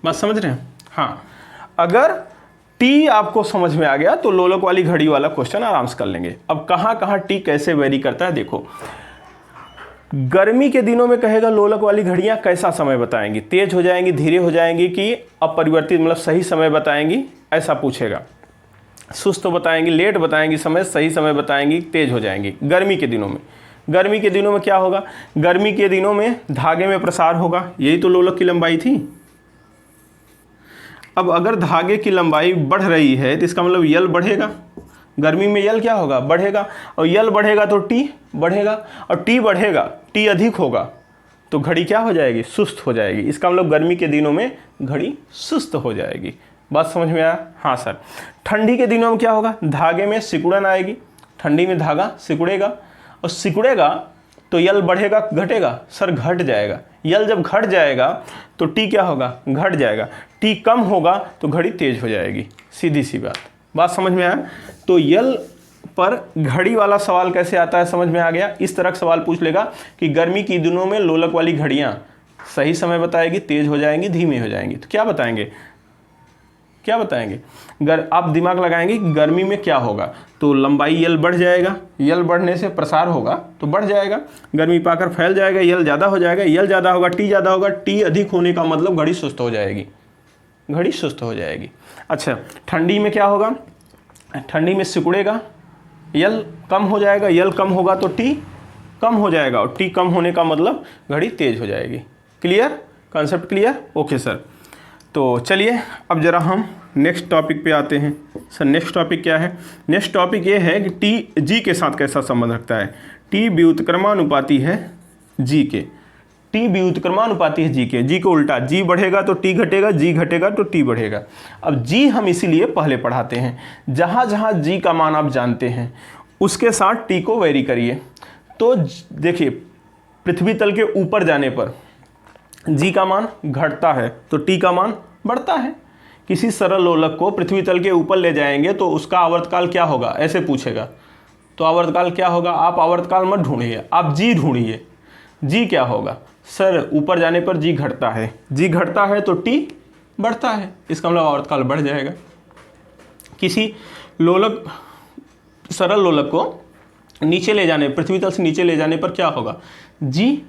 बात समझ रहे हैं। हाँ, अगर टी आपको समझ में आ गया तो लोलक वाली घड़ी वाला क्वेश्चन आराम से कर लेंगे। अब कहाँ कहाँ टी कैसे वेरी करता है देखो। गर्मी के दिनों में कहेगा लोलक वाली घड़ियां कैसा समय बताएंगी, तेज हो जाएंगी, धीरे हो जाएंगी कि अपरिवर्तित, मतलब सही समय बताएंगी, ऐसा पूछेगा। सुस्त बताएंगी, लेट बताएंगी समय, सही समय बताएंगी, तेज हो जाएंगी। गर्मी के दिनों में, गर्मी के दिनों में क्या होगा, गर्मी के दिनों में धागे में प्रसार होगा, यही तो लोलक की लंबाई थी। अब अगर धागे की लंबाई बढ़ रही है तो इसका मतलब यल बढ़ेगा, गर्मी में यल क्या होगा, बढ़ेगा, और यल बढ़ेगा तो टी बढ़ेगा, और टी बढ़ेगा, टी अधिक होगा तो घड़ी क्या हो जाएगी, सुस्त हो जाएगी। इसका मतलब गर्मी के दिनों में घड़ी सुस्त हो जाएगी। बात समझ में आया? हाँ सर। ठंडी के दिनों में क्या होगा, धागे में सिकुड़न आएगी, ठंडी में धागा सिकुड़ेगा, और सिकुड़ेगा तो यल बढ़ेगा घटेगा, सर घट जाएगा। यल जब घट जाएगा तो टी क्या होगा, घट जाएगा। टी कम होगा तो घड़ी तेज हो जाएगी, सीधी सी बात। बात समझ में आया? तो यल पर घड़ी वाला सवाल कैसे आता है, समझ में आ गया। इस तरह का सवाल पूछ लेगा कि गर्मी के दिनों में लोलक वाली घड़ियां सही समय बताएगी, तेज हो जाएंगी, धीमी हो जाएंगी, तो क्या बताएंगे, क्या बताएंगे? आप दिमाग लगाएंगे कि गर्मी में क्या होगा, तो लंबाई यल बढ़ जाएगा, यल बढ़ने से प्रसार होगा तो बढ़ जाएगा, गर्मी पाकर फैल जाएगा, यल ज़्यादा हो जाएगा, यल ज़्यादा होगा, टी ज़्यादा होगा, टी अधिक होने का मतलब घड़ी सुस्त हो जाएगी, घड़ी सुस्त हो जाएगी। अच्छा, ठंडी में क्या होगा, ठंडी में सिकुड़ेगा, यल कम हो जाएगा, यल कम होगा तो टी कम हो जाएगा, और टी कम होने का मतलब घड़ी तेज हो जाएगी। Clear, concept clear? Okay sir. तो चलिए अब जरा हम नेक्स्ट टॉपिक पे आते हैं। सर नेक्स्ट टॉपिक क्या है? नेक्स्ट टॉपिक ये है कि टी जी के साथ कैसा संबंध रखता है। टी व्युत्क्रमानुपाती है जी के, टी व्युत्क्रमानुपाती है जी के, जी को उल्टा, जी बढ़ेगा तो टी घटेगा, जी घटेगा तो टी बढ़ेगा। अब जी हम इसीलिए पहले पढ़ाते हैं, जहाँ जहाँ जी का मान आप जानते हैं उसके साथ टी को वेरी करिए। तो देखिए, पृथ्वी तल के ऊपर जाने पर जी का मान घटता है तो टी का मान बढ़ता है। किसी सरल लोलक को पृथ्वी तल के ऊपर ले जाएंगे तो उसका आवर्तकाल क्या होगा, ऐसे पूछेगा, तो आवर्तकाल क्या होगा, आप आवर्तकाल मत ढूंढिए, आप जी ढूंढिए। जी क्या होगा, सर ऊपर जाने पर जी घटता है, जी घटता है तो टी बढ़ता है, इसका मतलब आवर्तकाल बढ़ जाएगा। किसी लोलक, सरल लोलक को नीचे ले जाने, पृथ्वी तल से नीचे ले जाने पर क्या होगा, जी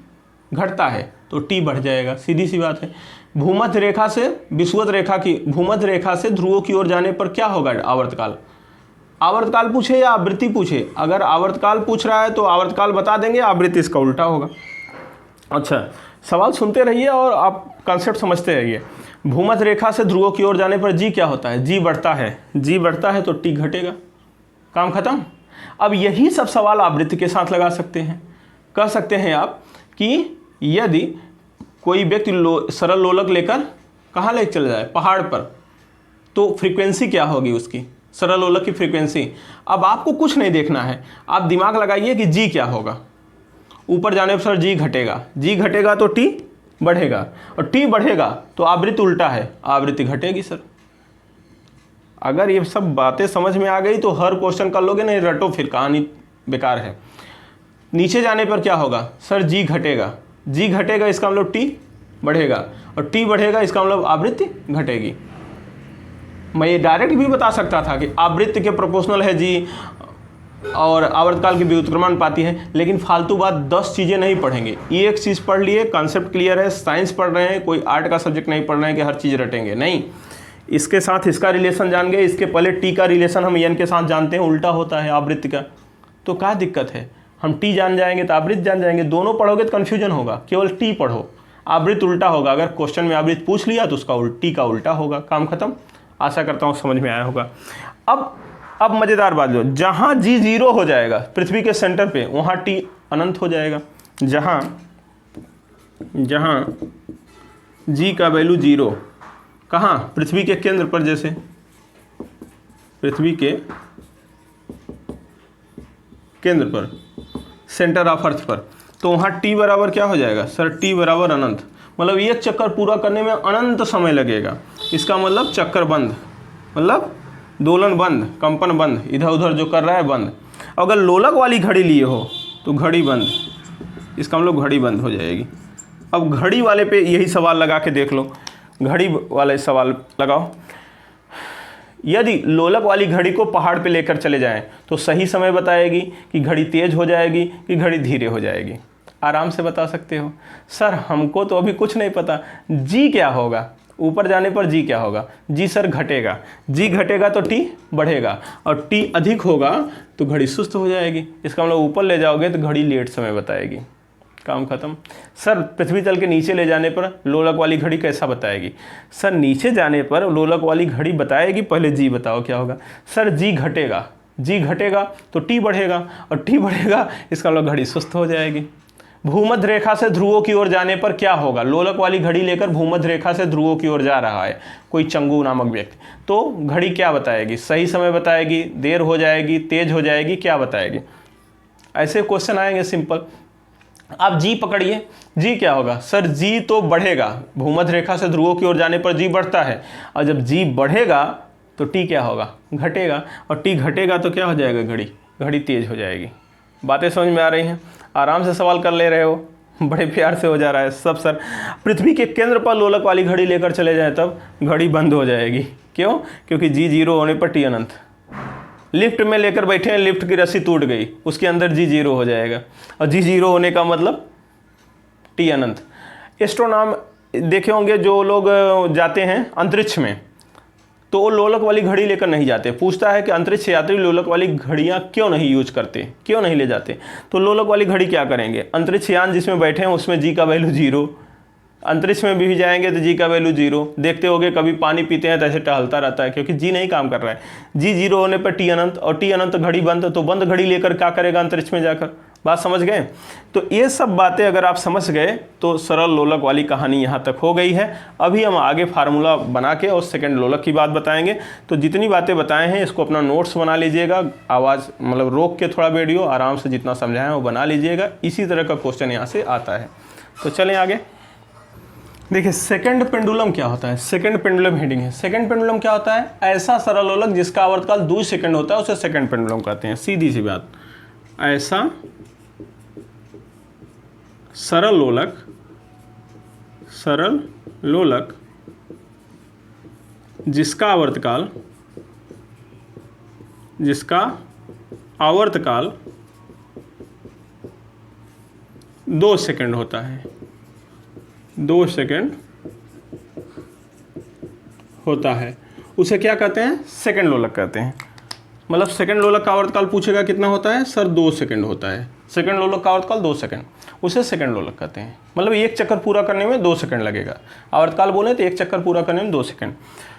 घटता है तो टी बढ़ जाएगा, सीधी सी बात है। भूमध्य रेखा से विषुवत रेखा की, भूमध्य रेखा से ध्रुवों की ओर जाने पर क्या होगा आवर्तकाल, आवर्तकाल पूछे या आवृत्ति पूछे, अगर आवर्तकाल पूछ रहा है तो आवर्तकाल बता देंगे, आवृत्ति इसका उल्टा होगा। अच्छा, सवाल सुनते रहिए और आप कॉन्सेप्ट समझते रहिए। भूमध्य रेखा से ध्रुवों की ओर जाने पर जी क्या होता है, जी बढ़ता है, जी बढ़ता है तो टी घटेगा, काम खत्म। अब यही सब सवाल आवृत्ति के साथ लगा सकते हैं। कह सकते हैं आप कि यदि कोई व्यक्ति सरल लोलक लेकर कहाँ ले चला जाए, पहाड़ पर, तो फ्रीक्वेंसी क्या होगी उसकी, सरल लोलक की फ्रीक्वेंसी। अब आपको कुछ नहीं देखना है, आप दिमाग लगाइए कि जी क्या होगा। ऊपर जाने पर सर जी घटेगा, जी घटेगा तो टी बढ़ेगा, और टी बढ़ेगा तो आवृत्ति उल्टा है, आवृत्ति घटेगी। सर अगर ये सब बातें समझ में आ गई तो हर क्वेश्चन कर लोगे, नहीं रटो फिर कहानी बेकार है। नीचे जाने पर क्या होगा, सर जी घटेगा, जी घटेगा इसका मतलब टी बढ़ेगा, और टी बढ़ेगा इसका मतलब आवृत्ति घटेगी। मैं ये डायरेक्ट भी बता सकता था कि आवृत्ति के प्रोपोर्शनल है जी, और आवर्तकाल की व्युत्क्रमानुपाती है, लेकिन फालतू बात 10 चीज़ें नहीं पढ़ेंगे। ये एक चीज़ पढ़ लिए, कॉन्सेप्ट क्लियर है, साइंस पढ़ रहे हैं, कोई आर्ट का सब्जेक्ट नहीं पढ़ रहे हैं कि हर चीज़ रटेंगे, नहीं। इसके साथ इसका रिलेशन जान गए, इसके पहले टी का रिलेशन हम एन के साथ जानते हैं, उल्टा होता है आवृत्ति का, तो क्या दिक्कत है, हम टी जान जाएंगे तो आवृत्ति जान जाएंगे। दोनों पढ़ोगे तो कन्फ्यूजन होगा, केवल टी पढ़ो, आवृत्ति उल्टा होगा। अगर क्वेश्चन में आवृत्ति पूछ लिया तो उसका टी का उल्टा होगा, काम खत्म। आशा करता हूँ समझ में आया होगा। अब मज़ेदार बात, जो जहाँ जी 0 हो जाएगा पृथ्वी के सेंटर पे, वहाँ टी अनंत हो जाएगा। जहाँ जी का वैल्यू 0, कहाँ, पृथ्वी के केंद्र पर, जैसे पृथ्वी के केंद्र पर, सेंटर ऑफ अर्थ पर, तो वहाँ टी बराबर क्या हो जाएगा, सर टी बराबर अनंत। मतलब एक चक्कर पूरा करने में अनंत समय लगेगा। इसका मतलब चक्कर बंद, मतलब दोलन बंद, कंपन बंद, इधर उधर जो कर रहा है बंद। अगर लोलक वाली घड़ी लिए हो तो घड़ी बंद, इसका मतलब घड़ी बंद हो जाएगी। अब घड़ी वाले पे यही सवाल लगा के देख लो, घड़ी वाले सवाल लगाओ। यदि लोलक वाली घड़ी को पहाड़ पे लेकर चले जाएं तो सही समय बताएगी कि घड़ी तेज हो जाएगी कि घड़ी धीरे हो जाएगी। आराम से बता सकते हो। सर हमको तो अभी कुछ नहीं पता, जी क्या होगा, ऊपर जाने पर जी क्या होगा? जी सर घटेगा, जी घटेगा तो टी बढ़ेगा, और टी अधिक होगा तो घड़ी सुस्त हो जाएगी। इसका मतलब ऊपर ले जाओगे तो घड़ी लेट समय बताएगी। काम खत्म। सर पृथ्वी तल के नीचे ले जाने पर लोलक वाली घड़ी कैसा बताएगी? सर नीचे जाने पर लोलक वाली घड़ी बताएगी, पहले जी बताओ क्या होगा? सर जी घटेगा, जी घटेगा तो टी बढ़ेगा, और टी बढ़ेगा इसका मतलब घड़ी सुस्त हो जाएगी। भूमध्य रेखा से ध्रुवों की ओर जाने पर क्या होगा? लोलक वाली घड़ी लेकर भूमध्य रेखा से ध्रुवों की ओर जा रहा है कोई चंगू नामक व्यक्ति, तो घड़ी क्या बताएगी? सही समय बताएगी, देर हो जाएगी, तेज हो जाएगी, क्या बताएगी? ऐसे क्वेश्चन आएंगे सिंपल। आप जी पकड़िए, जी क्या होगा? सर जी तो बढ़ेगा, भूमध्य रेखा से ध्रुवों की ओर जाने पर जी बढ़ता है, और जब जी बढ़ेगा तो टी क्या होगा? घटेगा, और टी घटेगा तो क्या हो जाएगा? घड़ी तेज हो जाएगी। बातें समझ में आ रही हैं? आराम से सवाल कर ले रहे हो, बड़े प्यार से हो जा रहा है सब। सर पृथ्वी के केंद्र पर लोलक वाली घड़ी लेकर चले जाएं तब घड़ी बंद हो जाएगी। क्यों? क्योंकि जी जीरो होने पर टी अनंत। लिफ्ट में लेकर बैठे हैं, लिफ्ट की रस्सी टूट गई, उसके अंदर जी जीरो हो जाएगा, और जी जीरो होने का मतलब टी अनंत। एस्ट्रोनॉम देखे होंगे, जो लोग जाते हैं अंतरिक्ष में तो वो लोलक वाली घड़ी लेकर नहीं जाते। पूछता है कि अंतरिक्ष यात्री लोलक वाली घड़ियाँ क्यों नहीं यूज करते, क्यों नहीं ले जाते? तो लोलक वाली घड़ी क्या करेंगे? अंतरिक्ष यान जिसमें बैठे हैं उसमें जी का वैल्यू जीरो, अंतरिक्ष में भी जाएंगे तो जी का वैल्यू जीरो। देखते होगे कभी पानी पीते हैं तो ऐसे टहलता रहता है, क्योंकि जी नहीं काम कर रहा है। जी जीरो होने पर टी अनंत, और टी अनंत घड़ी बंद, तो बंद घड़ी लेकर क्या करेगा अंतरिक्ष में जाकर? बात समझ गए? तो ये सब बातें अगर आप समझ गए तो सरल लोलक वाली कहानी यहाँ तक हो गई है। अभी हम आगे फार्मूला बना के और सेकंड लोलक की बात बताएंगे। तो जितनी बातें बताए हैं इसको अपना नोट्स बना लीजिएगा, आवाज़ मतलब रोक के थोड़ा वीडियो आराम से जितना समझाएं वो बना लीजिएगा। इसी तरह का क्वेश्चन यहाँ से आता है। तो चलें आगे। देखिए सेकंड पेंडुलम क्या होता है? सेकंड पेंडुलम हेडिंग है। सेकंड पेंडुलम क्या होता है? ऐसा सरल लोलक जिसका आवर्तकाल 2 सेकंड होता है उसे सेकंड पेंडुलम कहते हैं। सीधी सी बात, ऐसा सरल लोलक जिसका आवर्तकाल 2 सेकंड होता है, 2 सेकंड होता है, उसे क्या कहते हैं? सेकंड लोलक कहते हैं। मतलब सेकंड लोलक का आवर्तकाल पूछेगा कितना होता है? सर 2 सेकंड होता है। सेकंड लोलक का आवर्तकाल 2 सेकंड, उसे सेकंड लोलक कहते हैं। मतलब एक चक्कर पूरा करने में 2 सेकंड लगेगा। आवर्तकाल बोले तो एक चक्कर पूरा करने में 2 सेकंड।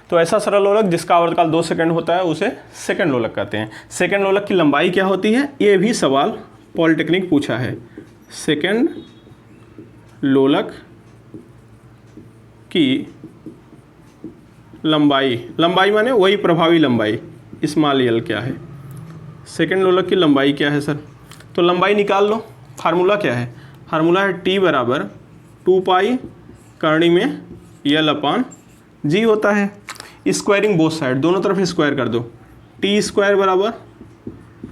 तो ऐसा सरल लोलक जिसका आवर्तकाल 2 सेकंड होता है उसे सेकंड लोलक कहते हैं। सेकंड लोलक की लंबाई क्या होती है? ये भी सवाल पॉलिटेक्निक पूछा है। सेकंड लोलक की लंबाई माने वही प्रभावी लंबाई, स्मॉल एल क्या है? सेकंड लोलक की लंबाई क्या है सर? तो लंबाई निकाल लो। फार्मूला क्या है? फार्मूला है टी बराबर 2 पाई करणी में यल अपान जी होता है। स्क्वायरिंग बोथ साइड, दोनों तरफ स्क्वायर कर दो। टी स्क्वायर बराबर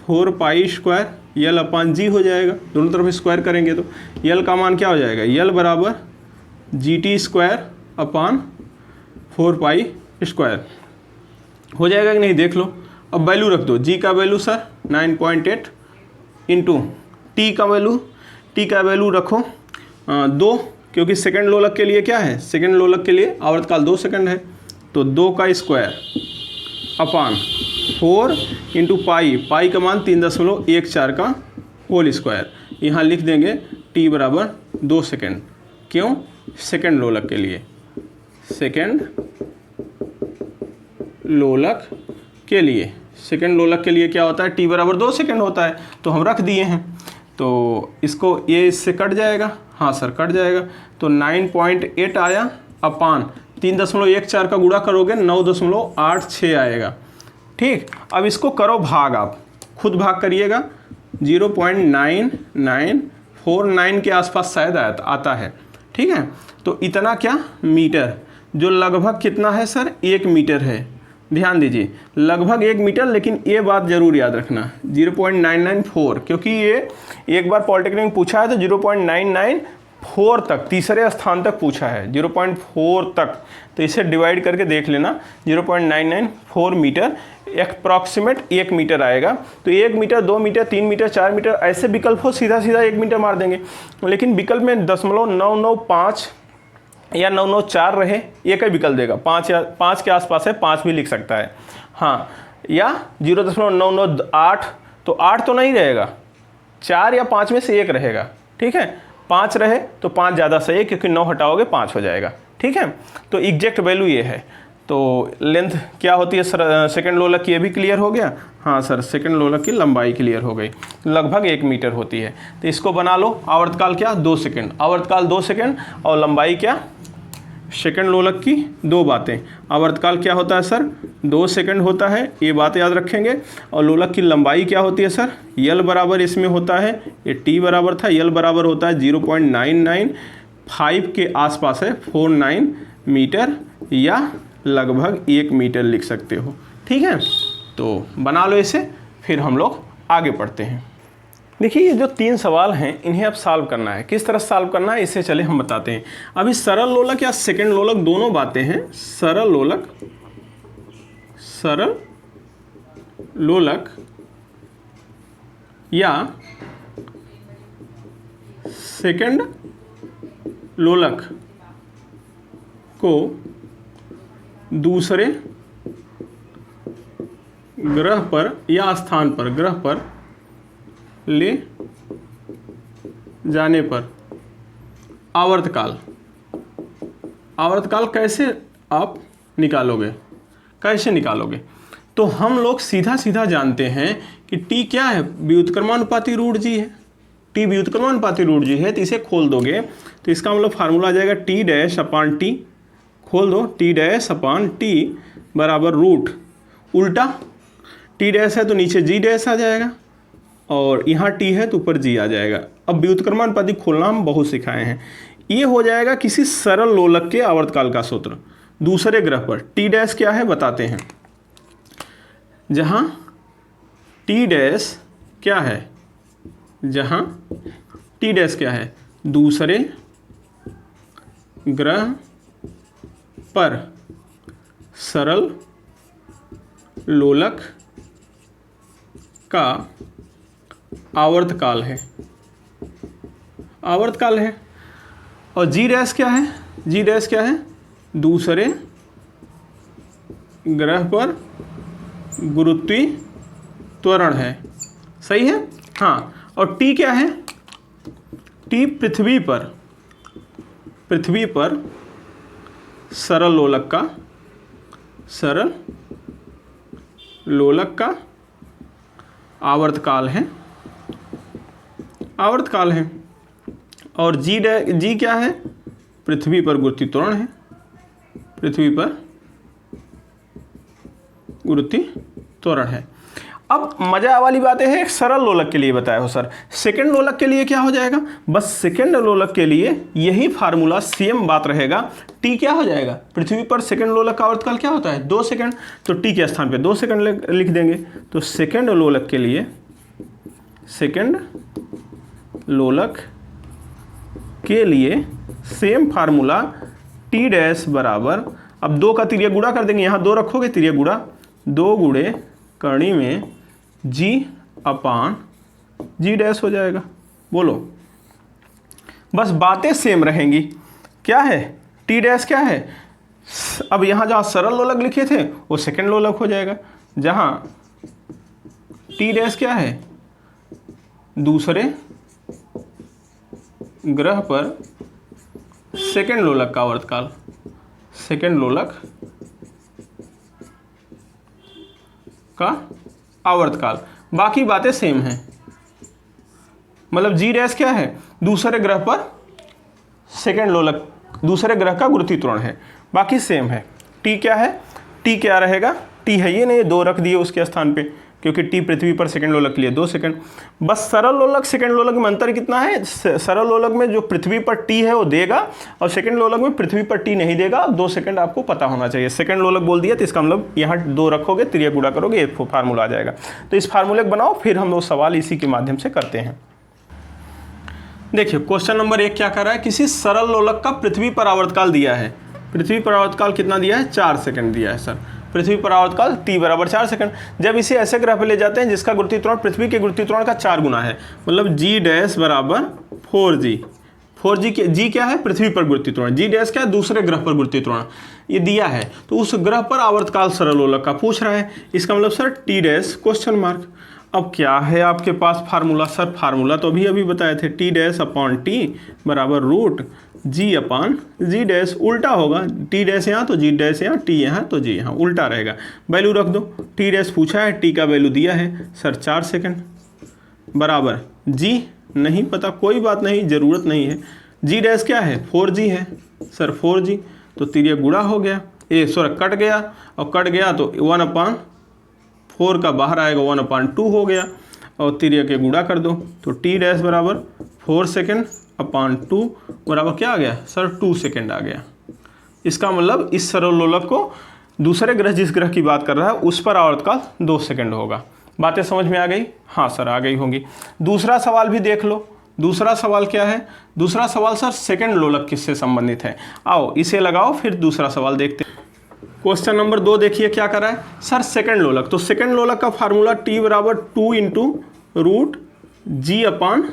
4 पाई स्क्वायर यल अपान जी हो जाएगा। दोनों तरफ स्क्वायर करेंगे तो यल का मान क्या हो जाएगा? यल बराबर G T square upon 4 pi square हो जाएगा कि नहीं? देख लो। अब वैल्यू रख दो। जी का वैल्यू सर 9.8 इंटू टी का वैल्यू रखो 2, क्योंकि सेकंड लोलक के लिए क्या है? सेकंड लोलक के लिए आवर्तकाल 2 सेकंड है, तो 2 का स्क्वायर अपान 4 इंटू पाई का मान 3.14 का होल स्क्वायर। यहाँ लिख देंगे टी बराबर 2 सेकंड। क्यों? सेकंड लोलक के लिए। सेकंड लोलक के लिए, सेकंड लोलक के लिए क्या होता है? टी बराबर 2 सेकंड होता है, तो हम रख दिए हैं। तो इसको ये इससे कट जाएगा। हाँ सर कट जाएगा। तो 9.8 आया अपान 3.14 का गुणा करोगे 9.86 आएगा। ठीक, अब इसको करो भाग, आप खुद भाग करिएगा। 0.9949 के आसपास शायद आता है। ठीक है, तो इतना क्या मीटर, जो लगभग कितना है सर? 1 मीटर है। ध्यान दीजिए, लगभग 1 मीटर, लेकिन ये बात जरूर याद रखना 0.994, क्योंकि ये एक बार पॉलिटेक्निक में पूछा है तो 0.99 4 तक, तीसरे स्थान तक पूछा है, 0.4 तक, तो इसे डिवाइड करके देख लेना, 0.994 मीटर अप्रॉक्सीमेट 1 मीटर आएगा। तो 1 मीटर, 2 मीटर, 3 मीटर, 4 मीटर ऐसे विकल्प हो, सीधा सीधा 1 मीटर मार देंगे। लेकिन विकल्प में 0.995 या 994 रहे, एक ही विकल्प देगा, 5 या 5 के आसपास है, 5 भी लिख सकता है, हाँ, या 0.998, तो 8 तो नहीं रहेगा, 4 या 5 में से एक रहेगा, ठीक है, 5 रहे तो 5 ज़्यादा सही है, क्योंकि 9 हटाओगे 5 हो जाएगा, ठीक है। तो एग्जैक्ट वैल्यू ये है। तो लेंथ क्या होती है सर, सेकंड लोलक की, ये भी क्लियर हो गया। हाँ सर, सेकंड लोलक की लंबाई क्लियर हो गई, लगभग 1 मीटर होती है। तो इसको बना लो, आवर्तकाल क्या 2 सेकंड, आवर्तकाल 2 सेकंड, और लंबाई क्या, सेकंड लोलक की 2 बातें। आवर्तकाल क्या होता है सर, 2 सेकंड होता है, ये बात याद रखेंगे। और लोलक की लंबाई क्या होती है सर, यल बराबर इसमें होता है, ये टी बराबर था, यल बराबर होता है 0.995 के आसपास है, 49 मीटर, या लगभग 1 मीटर लिख सकते हो, ठीक है। तो बना लो इसे, फिर हम लोग आगे पढ़ते हैं। देखिए, ये जो 3 सवाल हैं, इन्हें अब सॉल्व करना है। किस तरह सॉल्व करना है, इसे चले हम बताते हैं। अभी सरल लोलक या सेकंड लोलक दोनों बातें हैं। सरल लोलक या सेकंड लोलक को दूसरे ग्रह पर या स्थान पर, ग्रह पर ले जाने पर आवर्तकाल कैसे आप निकालोगे, कैसे निकालोगे? तो हम लोग सीधा सीधा जानते हैं कि टी क्या है, व्युत्क्रमानुपाती रूट जी है। टी व्युत्क्रमानुपाती रूट जी है, तो इसे खोल दोगे तो इसका मतलब फार्मूला आ जाएगा टी डैश अपान टी, खोल दो, टी डैश अपान टी बराबर रूट, उल्टा टी डैश है तो नीचे जी डैश आ जाएगा, और यहाँ टी है तो ऊपर जी आ जाएगा। अब व्युत्क्रमानुपाती खोलना हम बहुत सिखाए हैं। ये हो जाएगा किसी सरल लोलक के आवर्तकाल का सूत्र। दूसरे ग्रह पर टी डैश क्या है बताते हैं। जहाँ टी डैश क्या है, जहाँ टी डैश क्या है, दूसरे ग्रह पर सरल लोलक का आवर्तकाल है, आवर्तकाल है। और जी डैश क्या है, जी डैश क्या है, दूसरे ग्रह पर गुरुत्वीय त्वरण है, सही है, हाँ। और टी क्या है, टी पृथ्वी पर सरल लोलक का आवर्तकाल है, आवर्तकाल है। और जी क्या है, पृथ्वी पर गुरुत्वीय त्वरण है, पृथ्वी पर गुरुत्वीय त्वरण है। अब मजा वाली बातें हैं, एक सरल लोलक के लिए बताया हो सर। सेकंड लोलक के लिए क्या हो जाएगा, बस सेकंड लोलक के लिए यही फार्मूला सेम बात रहेगा। टी क्या हो जाएगा, पृथ्वी पर सेकंड लोलक का आवर्तकाल क्या होता है 2 सेकंड, तो टी के स्थान पे 2 सेकंड लिख देंगे। तो सेकंड लोलक के लिए, सेकंड लोलक के लिए सेम फार्मूला टी डैश बराबर, अब 2 का तिर्यक गुणा कर देंगे, यहाँ 2 रखोगे तिर्यक गुणा, 2 गुणे करणी में जी अपान जी डैश हो जाएगा। बोलो, बस बातें सेम रहेंगी। क्या है, टी डैश क्या है, अब यहाँ जहाँ सरल लोलक लिखे थे वो सेकंड लोलक हो जाएगा। जहाँ टी डैश क्या है, दूसरे ग्रह पर सेकंड लोलक का आवर्तकाल, सेकंड लोलक का आवर्तकाल, बाकी बातें सेम हैं। मतलब जी डैश क्या है, दूसरे ग्रह पर सेकंड लोलक, दूसरे ग्रह का गुरुत्वीय त्वरण है, बाकी सेम है। टी क्या है, टी क्या रहेगा, टी है ये नहीं, 2 रख दिए उसके स्थान पे, क्योंकि टी पृथ्वी पर सेकंड लोलक के लिए 2 सेकंड। बस सरल लोलक सेकंड लोलक में अंतर कितना है, सरल लोलक में जो पृथ्वी पर टी है वो देगा, और सेकंड लोलक में पृथ्वी पर टी नहीं देगा। 2 सेकंड आपको पता होना चाहिए। सेकंड लोलक बोल दिया तो इसका मतलब यहाँ 2 रखोगे, तिर्यक गुणा करोगे, एक फार्मूला आ जाएगा। तो इस फार्मूले को बनाओ, फिर हम लोग सवाल इसी के माध्यम से करते हैं। देखिए क्वेश्चन नंबर 1 क्या कर रहा है, किसी सरल लोलक का पृथ्वी पर आवर्तकाल दिया है। पृथ्वी पर आवर्तकाल कितना दिया है, 4 सेकंड दिया है सर। पृथ्वी पर आवर्तकाल t बराबर 4 सेकंड। जब इसे ऐसे ग्रह पे ले जाते हैं जिसका गुरुत्वीय त्वरण पृथ्वी के गुरुत्वीय त्वरण का 4 गुना है, मतलब g डैश बराबर 4g। 4g के g क्या है, पृथ्वी पर गुरुत्वीय त्वरण, g डैश क्या है, दूसरे ग्रह पर गुरुत्वीय त्वरण, ये दिया है। तो उस ग्रह पर आवर्तकाल सरल लोलक का पूछ रहा है, इसका मतलब sir t dash question mark. अब क्या है आपके पास फार्मूला, सर फार्मूला तो अभी बताए थे, टी डैश अपॉन टी बराबर रूट जी अपॉन जी डैश। उल्टा होगा, टी डैश यहाँ तो जी डैश यहाँ, टी यहाँ तो जी यहाँ, उल्टा रहेगा। वैल्यू रख दो, टी डैश पूछा है, टी का वैल्यू दिया है सर 4 सेकंड, बराबर जी नहीं पता, कोई बात नहीं, ज़रूरत नहीं है। जी डैश क्या है, 4g है सर, 4g, तो तिरिया गुणा हो गया, ये सॉरी कट गया, और कट गया तो 1/4 का बाहर आएगा, 1/2 हो गया, और तिरिया के गुणा कर दो, तो टी डैश बराबर 4 सेकेंड अपॉन 2 बराबर क्या आ गया सर, 2 सेकेंड आ गया। इसका मतलब इस सरल लोलक को दूसरे ग्रह, जिस ग्रह की बात कर रहा है उस पर आवर्तकाल 2 सेकेंड होगा। बातें समझ में आ गई? हाँ सर आ गई होंगी। दूसरा सवाल भी देख लो। दूसरा सवाल क्या है, दूसरा सवाल सर सेकंड लोलक किससे संबंधित है, आओ इसे लगाओ फिर दूसरा सवाल देखते हैं। क्वेश्चन नंबर 2 देखिए क्या कर रहा है सर, सेकंड लोलक। तो सेकंड लोलक का फार्मूला t बराबर 2 इंटू रूट जी अपॉन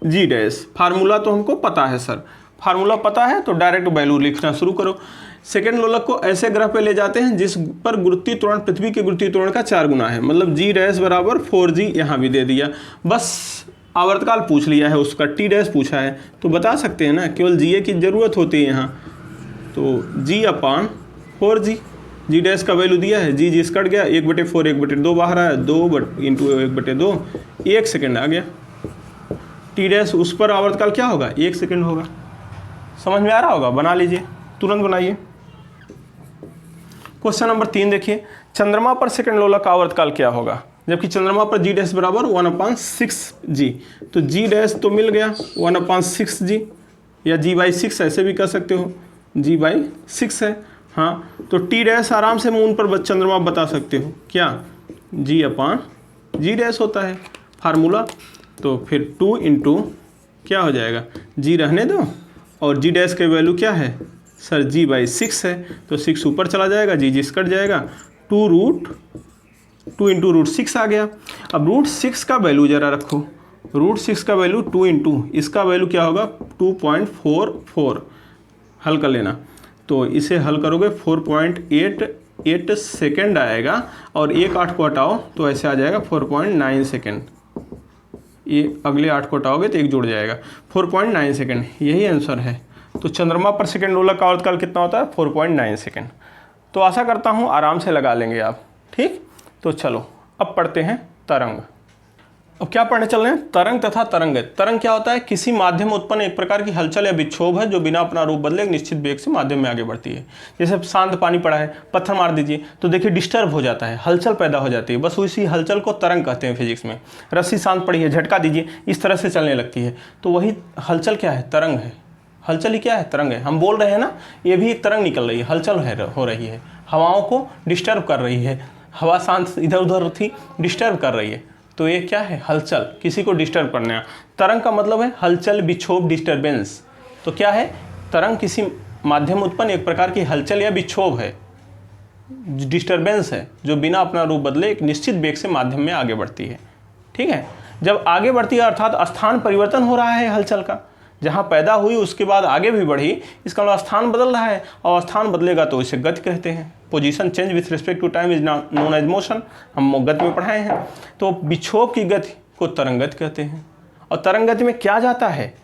जी डैश। फार्मूला तो हमको पता है सर, फार्मूला पता है तो डायरेक्ट वैल्यू लिखना शुरू करो। सेकंड लोलक को ऐसे ग्रह पे ले जाते हैं जिस पर गुरुत्वीय त्वरण पृथ्वी के गुरुत्वीय त्वरण का 4 गुना है, मतलब जी डैश बराबर 4g, यहाँ भी दे दिया, बस आवर्तकाल पूछ लिया है, उसका टी डैश पूछा है तो बता सकते हैं ना, केवल जी की ज़रूरत होती है यहाँ। तो जी अपॉन 4g, जी डैश का वैल्यू दिया है, जी कट गया, 1/4 1/2 बाहर आया, 2 इंटू 1/2, 1 सेकेंड आ गया। टी डैश उस पर आवर्तकाल क्या होगा, 1 सेकेंड होगा। समझ में आ रहा होगा, बना लीजिए, तुरंत बनाइए। क्वेश्चन नंबर 3 देखिए, चंद्रमा पर सेकंड लोलक का आवर्तकाल क्या होगा, जबकि चंद्रमा पर जी डैश बराबर 1/6g। तो जी डैश तो मिल गया 1/6g, या g/6 ऐसे भी कर सकते हो, g/6 है। हाँ तो टी डैश आराम से मून पर चंद्रमा बता सकते हो, क्या g अपॉन जी डैश होता है फार्मूला। तो फिर 2 इंटू क्या हो जाएगा, g रहने दो, और जी डैश के वैल्यू क्या है सर, g/6 है, तो 6 ऊपर चला जाएगा, जी कट जाएगा, 2 इंटू रूट 6 आ गया। अब रूट 6 का वैल्यू जरा रखो, रूट 6 का वैल्यू 2 इंटू इसका वैल्यू क्या होगा 2.44, हल कर लेना। तो इसे हल करोगे 4.88 सेकेंड आएगा, और 8 को हटाओ तो ऐसे आ जाएगा 4.9 सेकेंड। ये अगले 8 को हटाओगे तो 1 जुड़ जाएगा, 4.9 सेकेंड, यही आंसर है। तो चंद्रमा पर सेकंड लोलक का आवर्तकाल कितना होता है, 4.9 सेकेंड। तो आशा करता हूँ आराम से लगा लेंगे आप, ठीक। तो चलो अब पढ़ते हैं तरंग। अब क्या पढ़ने चल रहे हैं, तरंग तथा तरंगत। तरंग क्या होता है, किसी माध्यम में उत्पन्न एक प्रकार की हलचल या विक्षोभ है जो बिना अपना रूप बदले एक निश्चित वेग से माध्यम में आगे बढ़ती है। जैसे शांत पानी पड़ा है, पत्थर मार दीजिए तो देखिए डिस्टर्ब हो जाता है, हलचल पैदा हो जाती है, बस उसी हलचल को तरंग कहते हैं फिजिक्स में। रस्सी शांत पड़ी है, झटका दीजिए इस तरह से चलने लगती है, तो वही हलचल क्या है, तरंग है। हलचल ही क्या है, तरंग है। हम बोल रहे हैं ना, ये भी एक तरंग निकल रही है, हलचल हो रही है, हवाओं को डिस्टर्ब कर रही है, हवा शांत इधर उधर थी, डिस्टर्ब कर रही है, तो ये क्या है, हलचल, किसी को डिस्टर्ब करना। तरंग का मतलब है हलचल, विक्षोभ, डिस्टर्बेंस। तो क्या है, तरंग किसी माध्यम उत्पन्न एक प्रकार की हलचल या विक्षोभ है, डिस्टर्बेंस है, जो बिना अपना रूप बदले एक निश्चित वेग से माध्यम में आगे बढ़ती है। ठीक है, जब आगे बढ़ती है अर्थात स्थान परिवर्तन हो रहा है हलचल का, जहाँ पैदा हुई उसके बाद आगे भी बढ़ी, इसका मतलब स्थान बदल रहा है, और स्थान बदलेगा तो इसे गति कहते हैं। Position change with respect to time is known as motion, हम गति में पढ़ाए हैं। तो विक्षोभ की गति को तरंग गति कहते हैं। और तरंग गति में क्या जाता है,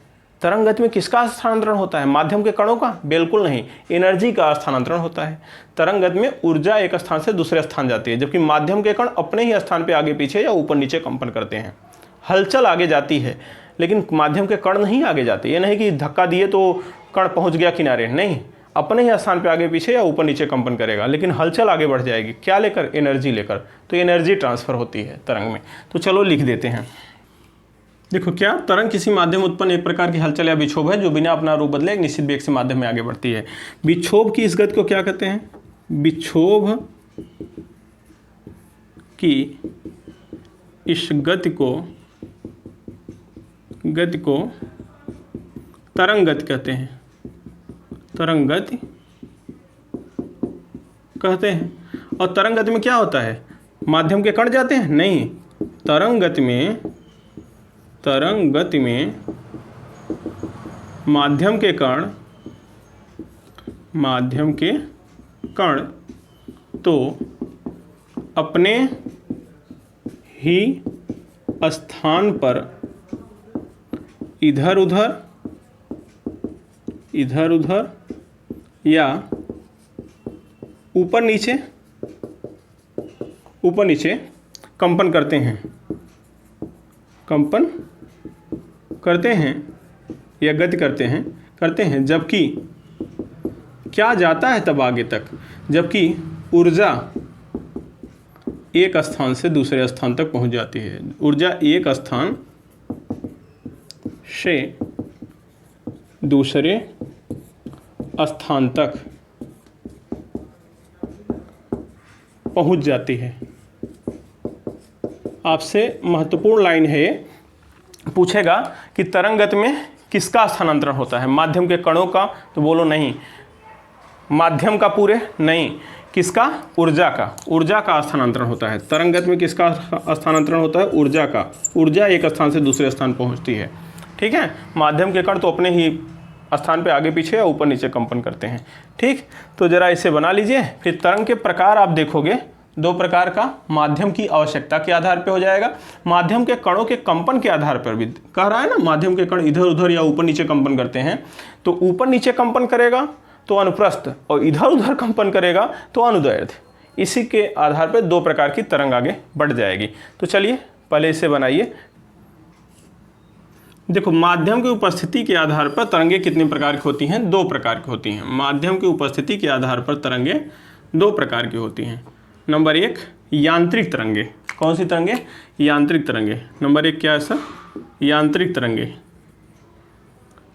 तरंग गति में किसका स्थानांतरण होता है, माध्यम के कणों का? बिल्कुल नहीं, एनर्जी का स्थानांतरण होता है। तरंग गति में ऊर्जा एक स्थान से दूसरे स्थान जाती है, जबकि माध्यम के कण अपने ही स्थान पर आगे पीछे या ऊपर नीचे कंपन करते हैं। हलचल आगे जाती है लेकिन माध्यम के कण नहीं आगे जाते। ये नहीं कि धक्का दिए तो कण पहुंच गया किनारे, नहीं, अपने ही स्थान पे आगे पीछे या ऊपर नीचे कंपन करेगा, लेकिन हलचल आगे बढ़ जाएगी। क्या लेकर? एनर्जी लेकर। तो एनर्जी ट्रांसफर होती है तरंग में। तो चलो लिख देते हैं। देखो क्या, तरंग किसी माध्यम उत्पन्न एक प्रकार की हलचल या विक्षोभ है जो बिना अपना रूप बदले एक निश्चित वेग से माध्यम में आगे बढ़ती है। विक्षोभ की इस गति को क्या कहते हैं? विक्षोभ की इस गति को तरंग गति कहते हैं, तरंग गति कहते हैं। और तरंग गति में क्या होता है, माध्यम के कण जाते हैं? नहीं, तरंग गति में माध्यम के कण तो अपने ही स्थान पर इधर उधर या ऊपर नीचे कंपन करते हैं या गति करते हैं, जबकि क्या जाता है तब आगे तक, जबकि ऊर्जा एक स्थान से दूसरे स्थान तक पहुंच जाती है। ऊर्जा एक स्थान से दूसरे स्थान तक पहुंच जाती है। आपसे महत्वपूर्ण लाइन है, पूछेगा कि तरंग गति में किसका स्थानांतरण होता है, माध्यम के कणों का? तो बोलो नहीं, माध्यम का पूरे नहीं, किसका? ऊर्जा का स्थानांतरण होता है। तरंग गति में किसका स्थानांतरण होता है? ऊर्जा का। ऊर्जा एक स्थान से दूसरे स्थान पहुंचती है, ठीक है। माध्यम के कण तो अपने ही स्थान पे आगे पीछे या ऊपर नीचे कंपन करते हैं, ठीक। तो जरा इसे बना लीजिए। फिर तरंग के प्रकार आप देखोगे, दो प्रकार का, माध्यम की आवश्यकता के आधार पे हो जाएगा, माध्यम के कणों के कंपन के आधार पर भी कह रहा है ना, माध्यम के कण इधर उधर या ऊपर नीचे कंपन करते हैं, तो ऊपर नीचे कंपन करेगा तो अनुप्रस्थ, और इधर उधर कंपन करेगा तो अनुदैर्ध्य। इसी के आधार पर दो प्रकार की तरंग आगे बढ़ जाएगी। तो चलिए पहले इसे बनाइए। देखो, माध्यम की उपस्थिति के आधार पर तरंगे कितने प्रकार की होती हैं? दो प्रकार की होती हैं। माध्यम की उपस्थिति के आधार पर तरंगे दो प्रकार की होती हैं। नंबर एक, यांत्रिक तरंगे। कौन सी तरंगे? यांत्रिक तरंगे। नंबर एक क्या है सर? यांत्रिक तरंगे।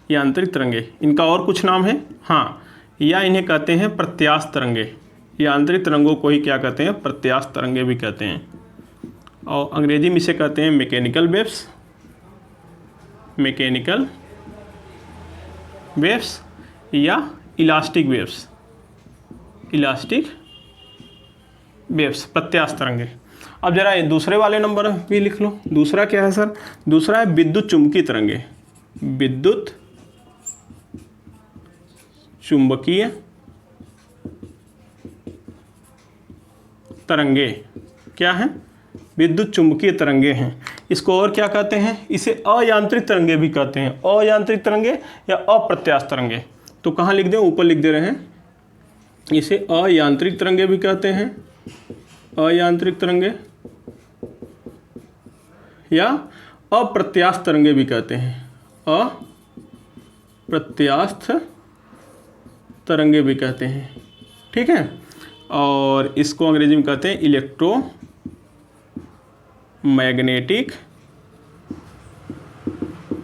यांत्रिक तरंगे, इनका और कुछ नाम है? हाँ, या इन्हें कहते हैं प्रत्यास्थ तरंगे। यांत्रिक तरंगों को ही क्या कहते हैं? प्रत्यास्थ तरंगे भी कहते हैं। और अंग्रेजी में इसे कहते हैं मैकेनिकल वेव्स, मैकेनिकल वेव्स या इलास्टिक वेव्स, इलास्टिक वेव्स, प्रत्यास्थ तरंगे। अब जरा ये दूसरे वाले नंबर भी लिख लो। दूसरा क्या है सर? दूसरा है विद्युत चुम्बकीय तरंगे। विद्युत चुंबकीय तरंगे क्या है? विद्युत चुंबकीय तरंगे हैं। इसको और क्या कहते हैं? इसे अयांत्रिक तरंगे भी कहते हैं। अयांत्रिक तरंगे या अप्रत्यास्थ तरंगे। तो कहाँ लिख दें? ऊपर लिख दे रहे हैं। इसे अयांत्रिक तरंगे भी कहते हैं, अयांत्रिक तरंगे, या अप्रत्यास्थ तरंगे भी कहते हैं, अप्रत्यास्थ तरंगे भी कहते हैं, ठीक है। और इसको अंग्रेजी में कहते हैं इलेक्ट्रोमैग्नेटिक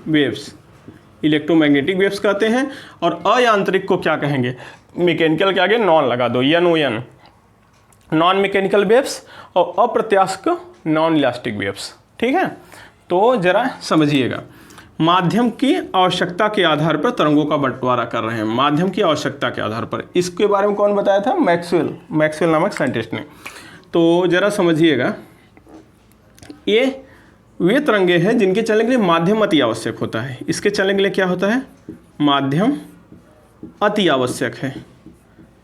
वेव्स, इलेक्ट्रोमैग्नेटिक वेव्स कहते हैं। और अयांत्रिक को क्या कहेंगे? मैकेनिकल के आगे नॉन लगा दो, NON, नॉन मैकेनिकल वेव्स, और अप्रत्यास्थ को नॉन इलास्टिक वेव्स, ठीक है। तो जरा समझिएगा, माध्यम की आवश्यकता के आधार पर तरंगों का बंटवारा कर रहे हैं। माध्यम की आवश्यकता के आधार पर, इसके बारे में कौन बताया था? मैक्सवेल नामक साइंटिस्ट ने। तो जरा समझिएगा, ये वे तरंगे हैं जिनके चलने के लिए माध्यम अति आवश्यक होता है। इसके चलने के लिए क्या होता है? माध्यम अति आवश्यक है।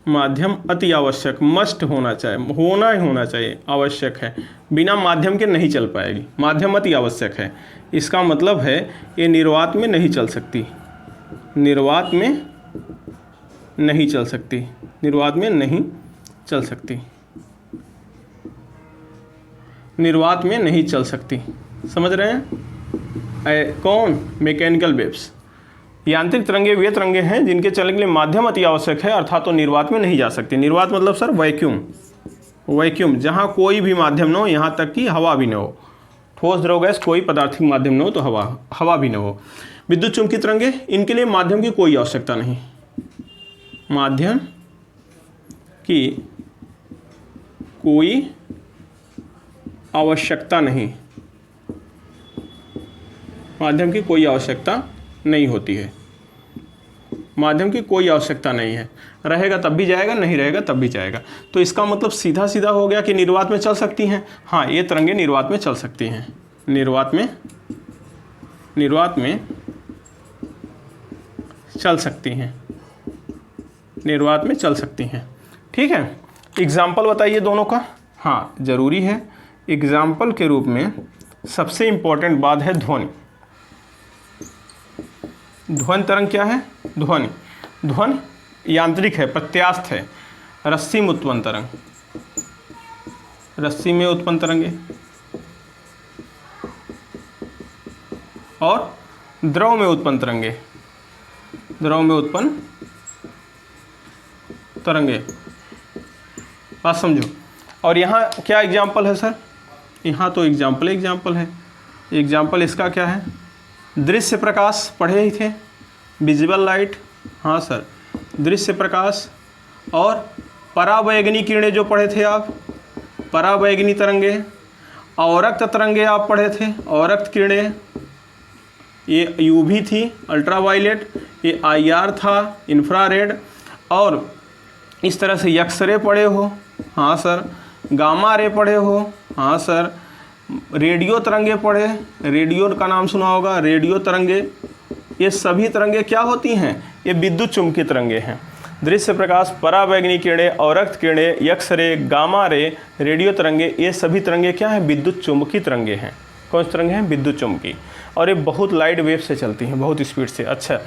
माध्यम अति आवश्यक, मस्ट होना चाहिए, होना ही होना चाहिए, आवश्यक है। बिना माध्यम के नहीं चल पाएगी। माध्यम अति आवश्यक है, इसका मतलब है ये निर्वात में नहीं चल सकती, निर्वात में नहीं चल सकती, निर्वात में नहीं चल सकती, निर्वात में नहीं चल सकती। समझ रहे हैं? कौन? Mechanical waves. यांत्रिक तरंगे वे तरंगे हैं जिनके चलने के लिए माध्यम अति आवश्यक है, अर्थात तो निर्वात में नहीं जा सकती। निर्वात मतलब सर वैक्यूम, वैक्यूम जहाँ कोई भी माध्यम न हो, यहाँ तक कि हवा भी न हो, ठोस द्रव गैस कोई पदार्थिक माध्यम न हो, तो हवा भी न हो। विद्युत चुम्बकीय तरंगे, इनके लिए माध्यम की कोई आवश्यकता नहीं, माध्यम की कोई आवश्यकता नहीं, माध्यम की कोई आवश्यकता नहीं होती है। माध्यम की कोई आवश्यकता नहीं है, रहेगा तब भी जाएगा, नहीं रहेगा तब भी जाएगा। तो इसका मतलब सीधा सीधा हो गया कि निर्वात में चल सकती हैं। हाँ, ये तरंगे निर्वात में चल सकती हैं, निर्वात में चल सकती हैं, निर्वात में चल सकती हैं। ठीक है, एग्जाम्पल बताइए दोनों का। हाँ, ज़रूरी है। एग्जाम्पल के रूप में सबसे इम्पोर्टेंट बात है ध्वनि। ध्वनि तरंग क्या है? ध्वनि यांत्रिक है, प्रत्यास्थ है। रस्सी में उत्पन्न तरंग, रस्सी में उत्पन्न तरंगे और द्रव में उत्पन्न तरंगे, द्रव में उत्पन्न तरंगे। बात समझो। और यहाँ क्या एग्जाम्पल है सर? यहाँ तो एग्जाम्पल है। एग्जाम्पल इसका क्या है? दृश्य प्रकाश पढ़े ही थे, विजिबल लाइट। हाँ सर, दृश्य प्रकाश। और परावैगनी किरणें जो पढ़े थे आप, परावैगनी तरंगे। अवरक्त तरंगे आप पढ़े थे, अवरक्त किरणें, ये यूवी थी, अल्ट्रावायलेट, ये IR था, इंफ्रारेड। और इस तरह से एक्सरे पढ़े हो। हाँ सर। गामा रे पढ़े हो। हाँ सर। रेडियो तरंगे पढ़े, रेडियो का नाम सुना होगा, रेडियो तरंगे। ये सभी तरंगे क्या होती हैं? ये विद्युत चुंबकीय तरंगे हैं। दृश्य प्रकाश, परावैगनी किरणें, अवरक्त किरणें, एक्सरे, गामा रे, रेडियो तरंगे, ये सभी तरंगे क्या हैं? विद्युत चुंबकीय तरंगे हैं। कौन सी तरंगे हैं? विद्युत चुंबकीय। और ये बहुत लाइट वेव से चलती हैं, बहुत स्पीड से। अच्छा,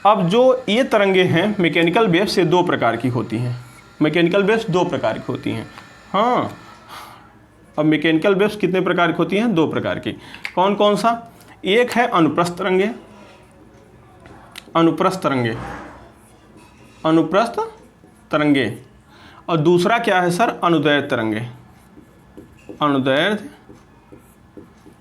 अब जो ये तरंगे हैं मैकेनिकल वेव्स, ये 2 प्रकार की होती हैं। मैकेनिकल वेव्स 2 प्रकार की होती हैं। हाँ, अब मैकेनिकल वेव्स कितने प्रकार की होती हैं? 2 प्रकार की। कौन कौन सा? एक है अनुप्रस्थ तरंगे, अनुप्रस्थ तरंगे, अनुप्रस्थ तरंगे। और दूसरा क्या है सर? अनुदैर्ध्य तरंगे, अनुदैर्ध्य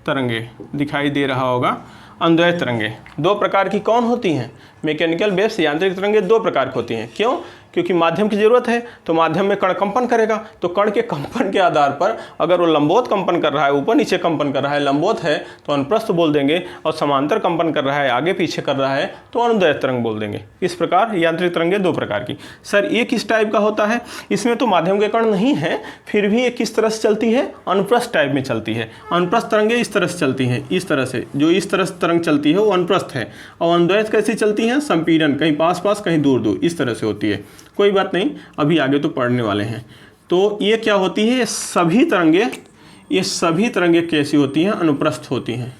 तरंगे। दिखाई दे रहा होगा, अनुदैर्ध्य तरंगे। 2 प्रकार की कौन होती हैं? मैकेनिकल वेव्स, यांत्रिक तरंगे 2 प्रकार की होती हैं। क्यों? क्योंकि माध्यम की ज़रूरत है, तो माध्यम में कण कंपन करेगा, तो कण के कंपन के आधार पर अगर वो लंबवत कंपन कर रहा है, ऊपर नीचे कंपन कर रहा है, लंबवत है तो अनुप्रस्थ बोल देंगे, और समांतर कंपन कर रहा है, आगे पीछे कर रहा है, तो अनुदैर्ध्य तरंग बोल देंगे। इस प्रकार यांत्रिक तरंगे 2 प्रकार की। सर ये किस टाइप का होता है? इसमें तो माध्यम के कण नहीं है, फिर भी ये किस तरह से चलती है? अनुप्रस्थ टाइप में चलती है। अनुप्रस्थ तरंगे इस तरह से चलती हैं, इस तरह से। जो इस तरह से तरंग चलती है वो अनुप्रस्थ है। और अनुदैर्ध्य कैसी चलती है? संपीड़न, कहीं पास पास कहीं दूर दूर, इस तरह से होती है। कोई बात नहीं, अभी आगे तो पढ़ने वाले हैं। तो ये क्या होती है? ये सभी तरंगे कैसी होती हैं? अनुप्रस्थ होती हैं,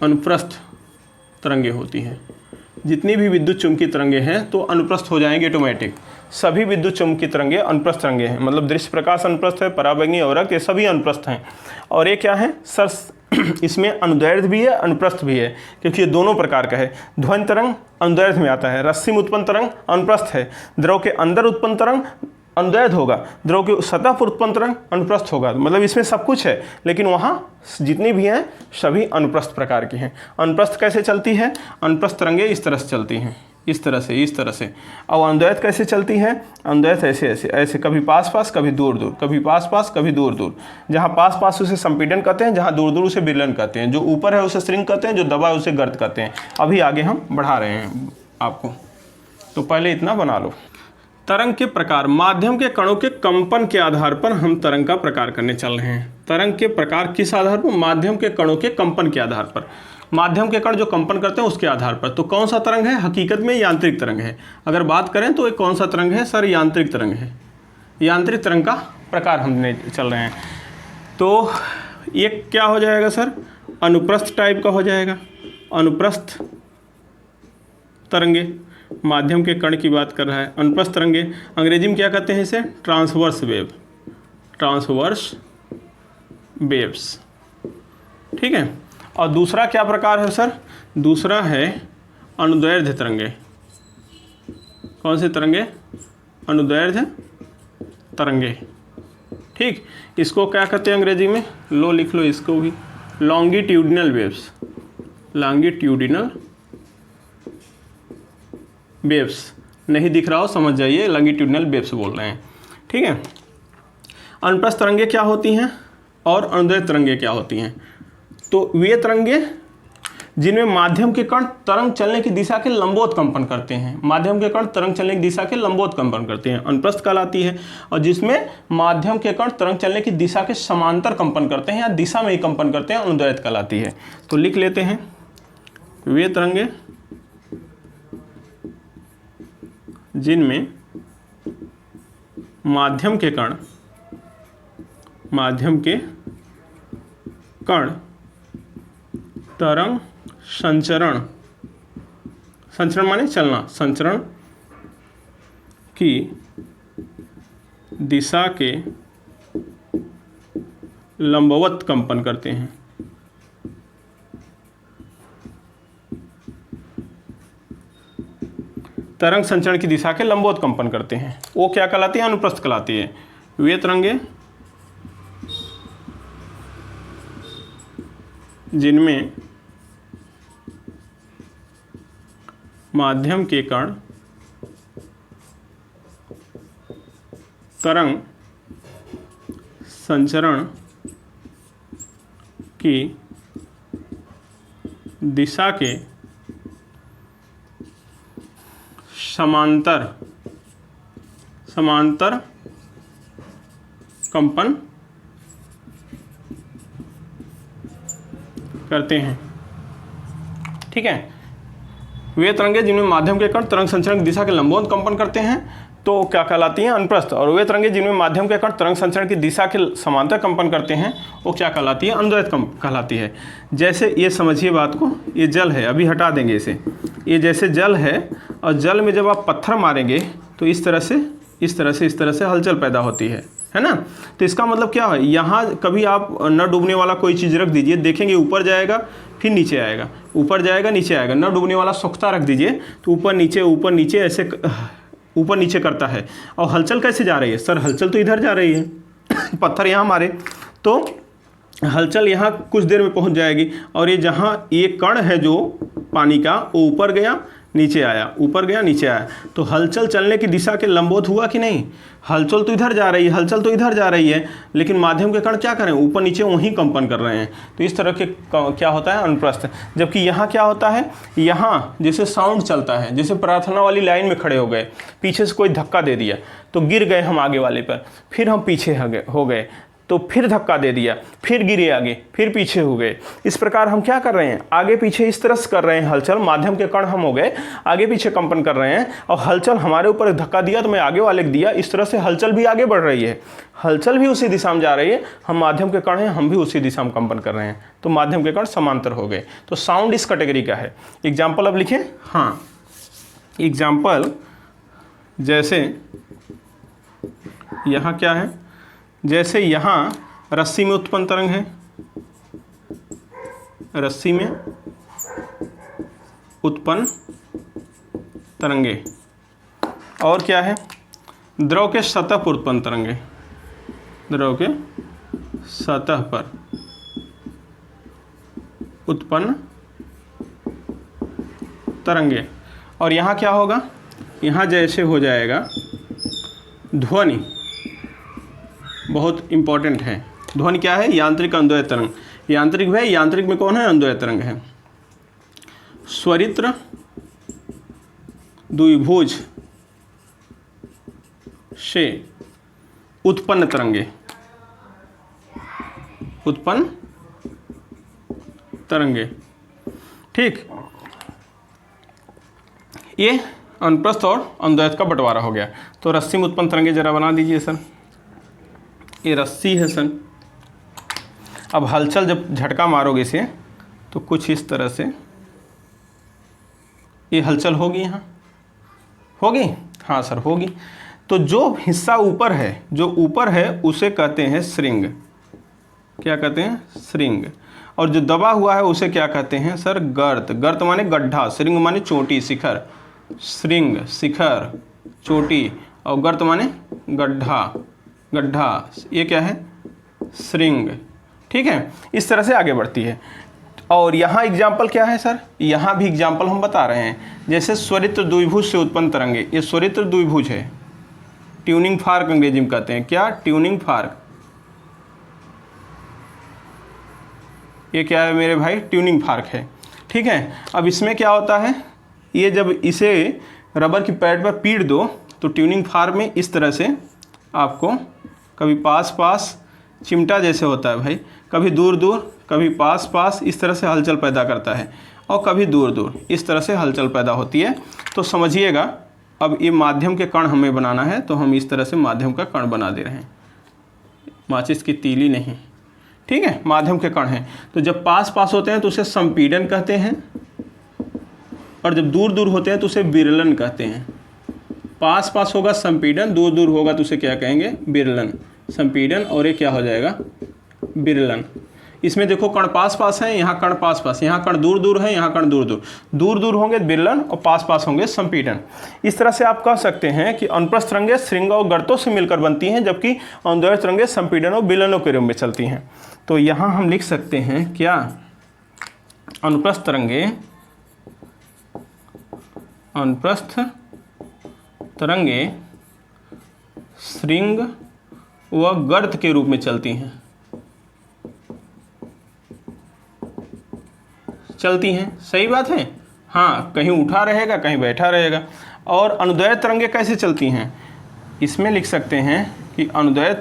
अनुप्रस्थ तरंगे होती हैं। जितनी भी विद्युत चुंबकीय तरंगे हैं तो अनुप्रस्थ हो जाएंगे ऑटोमेटिक। सभी विद्युत चुंबकीय तरंगे अनुप्रस्थ तरंगे हैं, मतलब दृश्य प्रकाश अनुप्रस्थ है, परावैगनी, अवरक्त, ये सभी अनुप्रस्थ हैं। और ये क्या है सर? इसमें अनुदैर्ध्य भी है, अनुप्रस्थ भी है, क्योंकि ये दोनों प्रकार का है। ध्वनि तरंग अनुदैर्ध्य में आता है, रस्सी में उत्पन्न तरंग अनुप्रस्थ है, द्रव के अंदर उत्पन्न तरंग अनुदैर्ध्य होगा, द्रव की सतह पर उत्पन्न तरंग अनुप्रस्थ होगा। मतलब इसमें सब कुछ है, लेकिन वहाँ जितनी भी हैं सभी अनुप्रस्थ प्रकार की हैं। अनुप्रस्थ कैसे चलती है? अनुप्रस्थ तरंगे इस तरह से चलती हैं, इस तरह से, इस तरह से। और अनुदैर्ध्य कैसे चलती है? अनुदैर्ध्य ऐसे ऐसे ऐसे, कभी पास पास कभी दूर दूर, कभी पास पास कभी दूर दूर। जहाँ पास पास उसे संपीड़न कहते हैं, जहाँ दूर दूर उसे विलयन कहते हैं, जो ऊपर है उसे श्रिंक कहते हैं, जो दबा है उसे गर्त कहते हैं। अभी आगे हम बढ़ा रहे हैं आपको, तो पहले इतना बना लो। तरंग के प्रकार, माध्यम के कणों के कंपन के आधार पर हम तरंग का प्रकार करने चल रहे हैं। तरंग के प्रकार किस आधार पर? माध्यम के कणों के कंपन के आधार पर। माध्यम के कण जो कंपन करते हैं उसके आधार पर। तो कौन सा तरंग है? हकीकत में यांत्रिक तरंग है। अगर बात करें तो एक कौन सा तरंग है सर? यांत्रिक तरंग है। यांत्रिक तरंग का प्रकार हमने चल रहे हैं। तो ये क्या हो जाएगा सर? अनुप्रस्थ टाइप का हो जाएगा, अनुप्रस्थ तरंगे। माध्यम के कण की बात कर रहा है, अनुप्रस्थ तरंगे। अंग्रेजी में क्या कहते हैं इसे? Transverse wave, transverse waves. ठीक है। और दूसरा क्या प्रकार है सर? दूसरा है अनुदैर्ध्य तरंगे। कौन से तरंगे? अनुदैर्ध्य तरंगे। ठीक, इसको क्या कहते हैं अंग्रेजी में? लो लिख लो इसको भी, लॉन्गिट्यूडिनल वेव्स, लॉन्गिट्यूडिनल वेव्स। नहीं दिख रहा हो समझ जाइए, लॉन्गिट्यूडिनल वेव्स बोल रहे हैं। ठीक है। अनुप्रस्थ तरंगे क्या होती हैं और अनुदैर्ध्य तरंगे क्या होती हैं? तो वे तरंगे जिनमें माध्यम के कण तरंग चलने की दिशा के लंबवत कंपन करते हैं। माध्यम के कण तरंग चलने की दिशा के लंबवत कंपन करते हैं, अनुप्रस्थ कहलाती है। और जिसमें माध्यम के कण तरंग चलने की दिशा के समांतर कंपन करते हैं या दिशा में ही कंपन करते हैं, अनुदैर्घ्य कहलाती है। तो लिख लेते हैं, वे तरंगे जिनमें माध्यम के कण तरंग संचरण माने चलना, संचरण की दिशा के लंबवत कंपन करते हैं। तरंग संचरण की दिशा के लंबवत कंपन करते हैं, वो क्या कहलाती है? अनुप्रस्थ कहलाती है। वे तरंगे जिनमें माध्यम के कण तरंग संचरण की दिशा के समांतर कंपन करते हैं। ठीक है, वे तरंगे जिनमें माध्यम के कण तरंग संचरण की दिशा के लंबवत कंपन करते हैं तो क्या कहलाती हैं? अनुप्रस्थ। और वे तरंगे जिनमें माध्यम के कण तरंग संचरण की दिशा के समांतर कंपन करते हैं वो क्या कहलाती है? अनुदैर्घ्य कहलाती है। जैसे ये समझिए बात को, ये जल है, अभी हटा देंगे इसे। ये जैसे जल है और जल में जब आप पत्थर मारेंगे तो इस तरह से हलचल पैदा होती है ना। तो इसका मतलब क्या है, यहाँ कभी आप न डूबने वाला कोई चीज़ रख दीजिए, देखेंगे ऊपर जाएगा फिर नीचे आएगा, ऊपर जाएगा नीचे आएगा। न डूबने वाला सोख्ता रख दीजिए तो ऊपर नीचे ऐसे ऊपर नीचे करता है। और हलचल कैसे जा रही है? सर हलचल तो इधर जा रही है पत्थर यहाँ मारे तो हलचल यहाँ कुछ देर में पहुँच जाएगी। और ये जहाँ ये कण है जो पानी का, वो ऊपर गया नीचे आया, ऊपर गया नीचे आया, तो हलचल चलने की दिशा के लंबवत हुआ कि नहीं? हलचल तो इधर जा रही है, लेकिन माध्यम के कण क्या करें? ऊपर नीचे वहीं कंपन कर रहे हैं। तो इस तरह के क्या होता है? अनुप्रस्थ। जबकि यहाँ क्या होता है, यहाँ जैसे साउंड चलता है, जैसे प्रार्थना वाली लाइन में खड़े हो गए, पीछे से कोई धक्का दे दिया तो गिर गए हम आगे वाले पर, फिर हम पीछे हो गए तो फिर धक्का दे दिया, फिर गिरे आगे, फिर पीछे हो गए। इस प्रकार हम क्या कर रहे हैं? आगे पीछे इस तरह से कर रहे हैं हलचल। माध्यम के कण हम हो गए, आगे पीछे कंपन कर रहे हैं और हलचल हमारे ऊपर धक्का दिया तो मैं आगे वाले को दिया। इस तरह से हलचल भी आगे बढ़ रही है, हलचल भी उसी दिशा में जा रही है। हम माध्यम के कण हैं, हम भी उसी दिशा में कंपन कर रहे हैं, तो माध्यम के कण समांतर हो गए। तो साउंड इस कैटेगरी का है। एग्जाम्पल अब लिखें। हाँ, एग्जाम्पल जैसे यहाँ क्या है, जैसे यहाँ रस्सी में उत्पन्न तरंग है, रस्सी में उत्पन्न तरंगे। और क्या है? द्रव के सतह पर उत्पन्न तरंगे, द्रव के सतह पर उत्पन्न तरंगे। और यहाँ क्या होगा? यहाँ जैसे हो जाएगा ध्वनि, बहुत इंपॉर्टेंट है। ध्वनि क्या है? यांत्रिक अनुदैर्घ्य तरंग। यांत्रिक है, यांत्रिक में कौन है? अनुदैर्घ्य तरंग है। स्वरित्र द्विभुज से उत्पन्न तरंगे, उत्पन्न तरंगे। ठीक, ये अनुप्रस्थ और अनुदैर्घ्य का बंटवारा हो गया। तो रस्सी में उत्पन्न तरंगे जरा बना दीजिए सर। ये रस्सी है सर। अब हलचल जब झटका मारोगे इसे तो कुछ इस तरह से ये हलचल होगी, यहाँ होगी। हाँ सर होगी। तो जो हिस्सा ऊपर है, जो ऊपर है उसे कहते हैं श्रृंग। क्या कहते हैं? श्रृंग। और जो दबा हुआ है उसे क्या कहते हैं सर? गर्त। गर्त माने गड्ढा, श्रृंग माने चोटी, शिखर। श्रृंग शिखर चोटी, और गर्त माने गड्ढा, गड्ढा। ये क्या है? श्रृंग। ठीक है, इस तरह से आगे बढ़ती है। और यहाँ एग्जाम्पल क्या है सर? यहाँ भी एग्जाम्पल हम बता रहे हैं। जैसे स्वरित्र द्विभुज से उत्पन्न तरंगे, ये स्वरित्र द्विभुज है, ट्यूनिंग फार्क अंग्रेजी में कहते हैं। क्या? ट्यूनिंग फार्क। ये क्या है मेरे भाई? ट्यूनिंग फार्क है। ठीक है। अब इसमें क्या होता है, ये जब इसे रबर की पैड पर पीट दो तो ट्यूनिंग फार्म में इस तरह से आपको कभी पास पास चिमटा जैसे होता है भाई, कभी दूर दूर, कभी पास पास, इस तरह से हलचल पैदा करता है, और कभी दूर दूर इस तरह से हलचल पैदा होती है। तो समझिएगा, अब ये माध्यम के कण हमें बनाना है, तो हम इस तरह से माध्यम का कण बना दे रहे हैं, माचिस की तीली नहीं, ठीक है, माध्यम के कण हैं। तो जब पास पास होते हैं तो उसे संपीड़न कहते हैं, और जब दूर दूर होते हैं तो उसे विरलन कहते हैं। पास पास होगा संपीड़न, दूर दूर होगा तो उसे क्या कहेंगे, विरलन। संपीड़न और ये क्या हो जाएगा, विरलन। इसमें देखो कण पास पास है, यहाँ कण पास पास, यहाँ कण दूर दूर है, यहाँ कण दूर दूर, दूर दूर होंगे विरलन और पास पास होंगे संपीड़न। इस तरह से आप कह सकते हैं कि अनुप्रस्थ तरंगें श्रृंग और गर्तों से मिलकर बनती हैं, जबकि अनुदैर्ध्य तरंगें संपीड़न और विलनों के रूप में चलती हैं। तो यहाँ हम लिख सकते हैं क्या, अनुप्रस्थ तरंगें श्रृंग व गर्त के रूप में चलती हैं, सही बात है। हाँ, कहीं उठा रहेगा, कहीं बैठा रहेगा। और अनुदैर्ध्य तरंगें कैसे चलती हैं, इसमें लिख सकते हैं कि अनुदैर्ध्य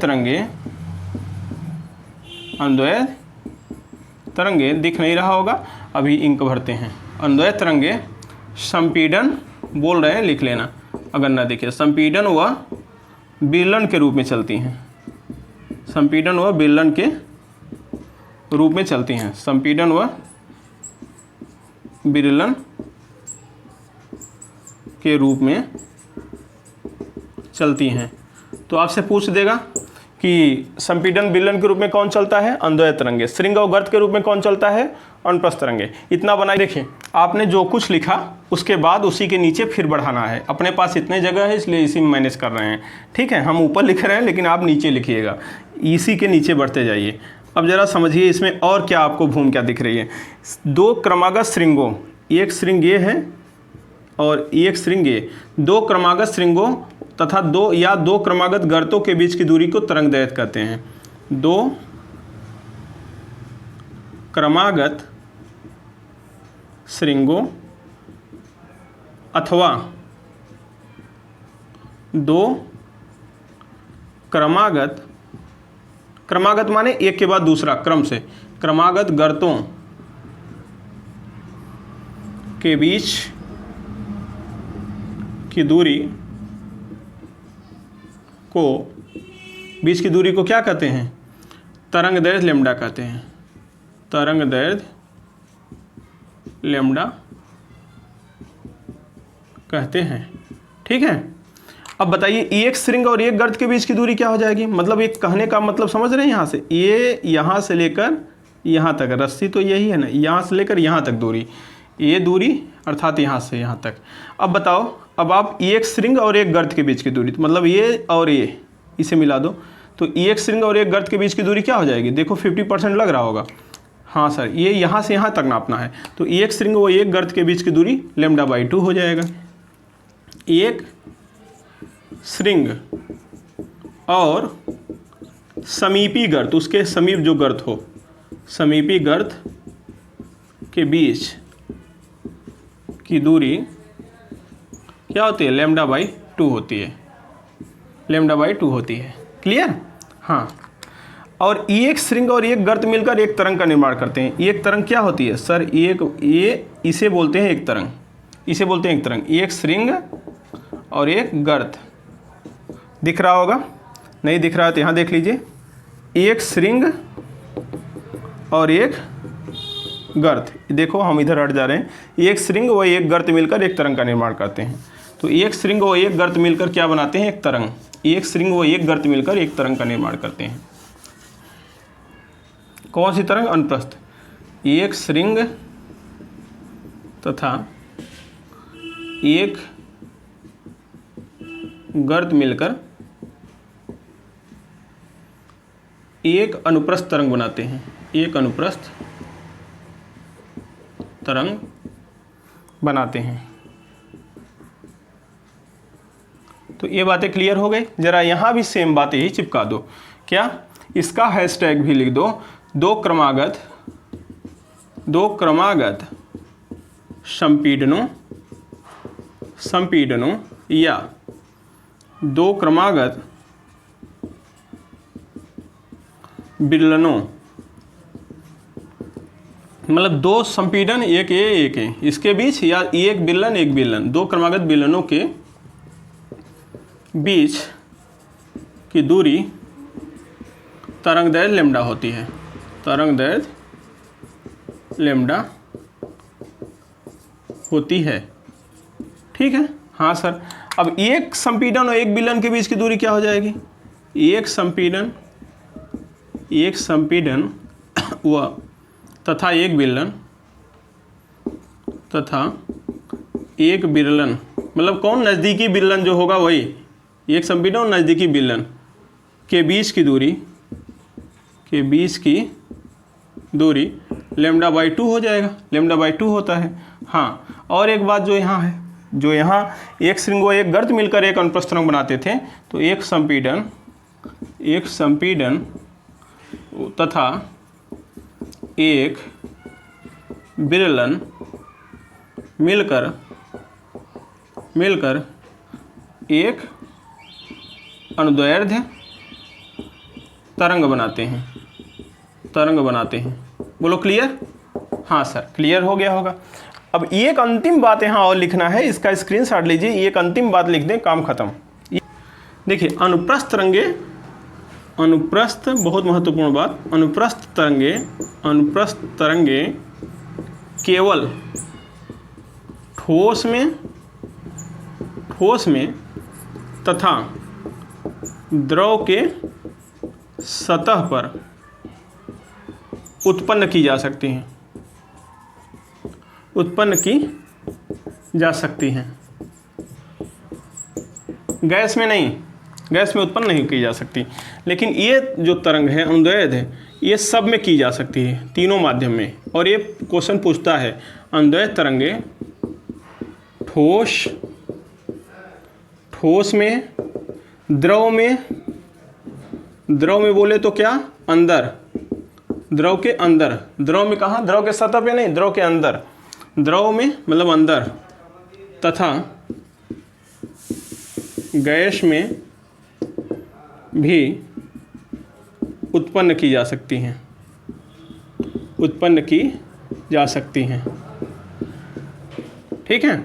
तरंगें दिख नहीं रहा होगा, अभी इंक भरते हैं। अनुदैर्ध्य तरंगें संपीड़न बोल रहे हैं, लिख लेना अगर ना दिखे, संपीड़न व विललन के रूप में चलती हैं, संपीड़न व विललन के रूप में चलती हैं, संपीड़न व विललन के रूप में चलती हैं। तो आपसे पूछ देगा कि संपीड़न विललन के रूप में कौन चलता है, अनुदैर्ध्य तरंगें। श्रृंग और गर्त के रूप में कौन चलता है, अनुप्रस्थ तरंगें। इतना बनाए। देखिए, आपने जो कुछ लिखा उसके बाद उसी के नीचे फिर बढ़ाना है। अपने पास इतने जगह है इसलिए इसी में मैनेज कर रहे हैं, ठीक है। हम ऊपर लिख रहे हैं लेकिन आप नीचे लिखिएगा, इसी के नीचे बढ़ते जाइए। अब जरा समझिए इसमें और क्या आपको भूमिका दिख रही है। दो क्रमागत श्रृंगों, एक श्रृंग ये है और एक श्रृंग ये, दो क्रमागत श्रृंगों तथा दो क्रमागत गर्तों के बीच की दूरी को तरंगदैर्ध्य कहते हैं। दो क्रमागत श्रृंगों अथवा दो क्रमागत माने एक के बाद दूसरा क्रम से, क्रमागत गर्तों के बीच की दूरी को क्या कहते हैं, तरंगदैर्ध्य लैम्ब्डा कहते हैं, तरंगदैर्ध्य लैम्ब्डा कहते हैं, ठीक है। अब बताइए एक श्रृंग और एक गर्त के बीच की दूरी क्या हो जाएगी, मतलब एक कहने का मतलब समझ रहे हैं। यहाँ से ये, यहाँ से लेकर यहाँ तक, रस्सी तो यही है ना, यहाँ से लेकर यहाँ तक दूरी, ये दूरी अर्थात यहाँ से यहाँ तक। अब बताओ, अब आप एक श्रृंग और एक गर्त के बीच की दूरी, तो मतलब ये और ये, इसे मिला दो तो एक श्रृंग और एक गर्त के बीच की दूरी क्या हो जाएगी। देखो 50% लग रहा होगा। हाँ सर, ये यहाँ से यहाँ तक नापना है, तो एक श्रृंग व एक गर्त के बीच की दूरी λ/2 हो जाएगा। एक श्रृंग और समीपी गर्त, उसके समीप जो गर्त हो, समीपी गर्त के बीच की दूरी क्या होती है, λ/2 होती है, λ/2 होती है। क्लियर। हाँ, और एक श्रृंग और एक गर्त मिलकर एक तरंग का निर्माण करते हैं। एक तरंग क्या होती है सर, इसे बोलते हैं एक तरंग, इसे बोलते हैं एक तरंग। एक श्रृंग और एक गर्त, दिख रहा होगा, नहीं दिख रहा है तो यहाँ देख लीजिए। एक श्रृंग और एक गर्त, देखो हम इधर हट जा रहे हैं। एक श्रृंग व एक गर्त मिलकर एक तरंग का निर्माण करते हैं। तो एक श्रृंग व एक गर्त मिलकर क्या बनाते हैं, एक तरंग। एक श्रृंग व एक गर्त मिलकर एक तरंग का निर्माण करते हैं। कौन सी तरंग, अनुप्रस्थ। एक श्रृंग तथा एक गर्त मिलकर एक अनुप्रस्थ तरंग बनाते हैं, एक अनुप्रस्थ तरंग बनाते हैं। तो ये बातें क्लियर हो गई। जरा यहाँ भी सेम बातें ही चिपका दो। क्या, इसका हैशटैग भी लिख दो, दो क्रमागत संपीड़नों या दो क्रमागत विलयनों, मतलब दो संपीड़न एक ए इसके बीच, या एक विलयन दो क्रमागत विलयनों के बीच की दूरी तरंगदैर्घ्य लैम्डा होती है। तरंगदैर्घ्य लैम्डा होती है। ठीक है, हाँ सर। अब एक संपीड़न और एक विलयन के बीच की दूरी क्या हो जाएगी? एक संपीड़न व तथा एक विलयन, मतलब कौन? नज़दीकी विलयन जो होगा वही। एक संपीड़न और नज़दीकी विलयन के बीच की दूरी λ/2 हो जाएगा। λ/2 होता है। हाँ, और एक बात जो यहाँ है, जो यहाँ एक श्रृंग व एक गर्त मिलकर एक अनुप्रस्थ तरंग बनाते थे, तो एक संपीड़न तथा एक विलयन मिलकर एक अनुदैर्ध्य तरंग बनाते हैं। बोलो क्लियर? हाँ सर, क्लियर हो गया होगा। अब एक अंतिम बात यहाँ और लिखना है, इसका स्क्रीनशॉट लीजिए। एक अंतिम बात लिख दें, काम खत्म। देखिए, अनुप्रस्थ बहुत महत्वपूर्ण बात। अनुप्रस्थ तरंगे केवल ठोस में तथा द्रव के सतह पर उत्पन्न की जा सकती हैं। गैस में नहीं, गैस में उत्पन्न नहीं की जा सकती। लेकिन ये जो तरंग है, अनुदैर्ध्य है, ये सब में की जा सकती है, तीनों माध्यम में। और ये क्वेश्चन पूछता है, अनुदैर्ध्य तरंगे ठोस में, द्रव में बोले तो क्या? अंदर, द्रव के अंदर। द्रव में कहाँ? द्रव के सतह पे नहीं, द्रव के अंदर। द्रव में मतलब अंदर, तथा गैस में भी उत्पन्न की जा सकती हैं। ठीक है,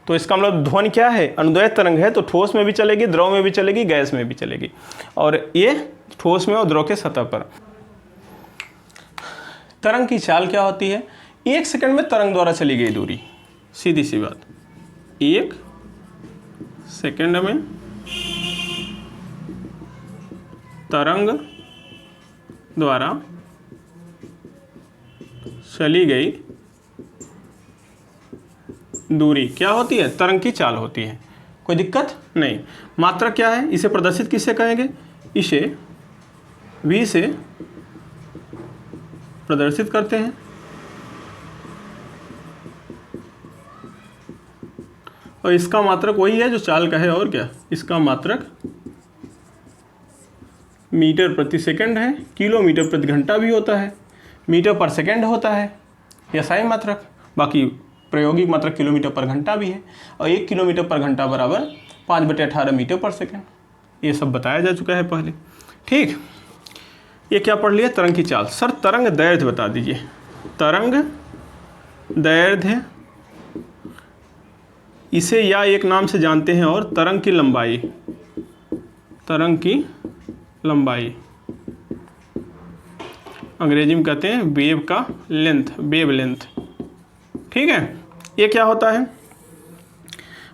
तो इसका मतलब ध्वनि क्या है? अनुदैर्ध्य तरंग है तो ठोस में भी चलेगी, द्रव में भी चलेगी, गैस में भी चलेगी। और ये ठोस में और द्रव के सतह पर। तरंग की चाल क्या होती है? 1 सेकंड में तरंग द्वारा चली गई दूरी, सीधी सी बात। 1 सेकंड में तरंग द्वारा चली गई दूरी क्या होती है? तरंग की चाल होती है। कोई दिक्कत नहीं। मात्रा क्या है? इसे प्रदर्शित किससे करेंगे? इसे v से प्रदर्शित करते हैं। और इसका मात्रक वही है जो चाल का है, और क्या? इसका मात्रक मीटर प्रति सेकंड है। किलोमीटर प्रति घंटा भी होता है, मीटर पर सेकंड होता है, यह SI मात्रक। बाकी प्रायोगिक मात्रक किलोमीटर पर घंटा भी है। और 1 किलोमीटर पर घंटा बराबर 5/18 मीटर पर सेकंड। ये सब बताया जा चुका है पहले। ठीक, ये क्या पढ़ लिया? तरंग की चाल। सर तरंग दैर्ध्य बता दीजिए। तरंग दैर्ध्य, इसे या एक नाम से जानते हैं, और तरंग की लंबाई अंग्रेजी में कहते हैं वेव का लेंथ, वेव लेंथ। ठीक है, ये क्या होता है?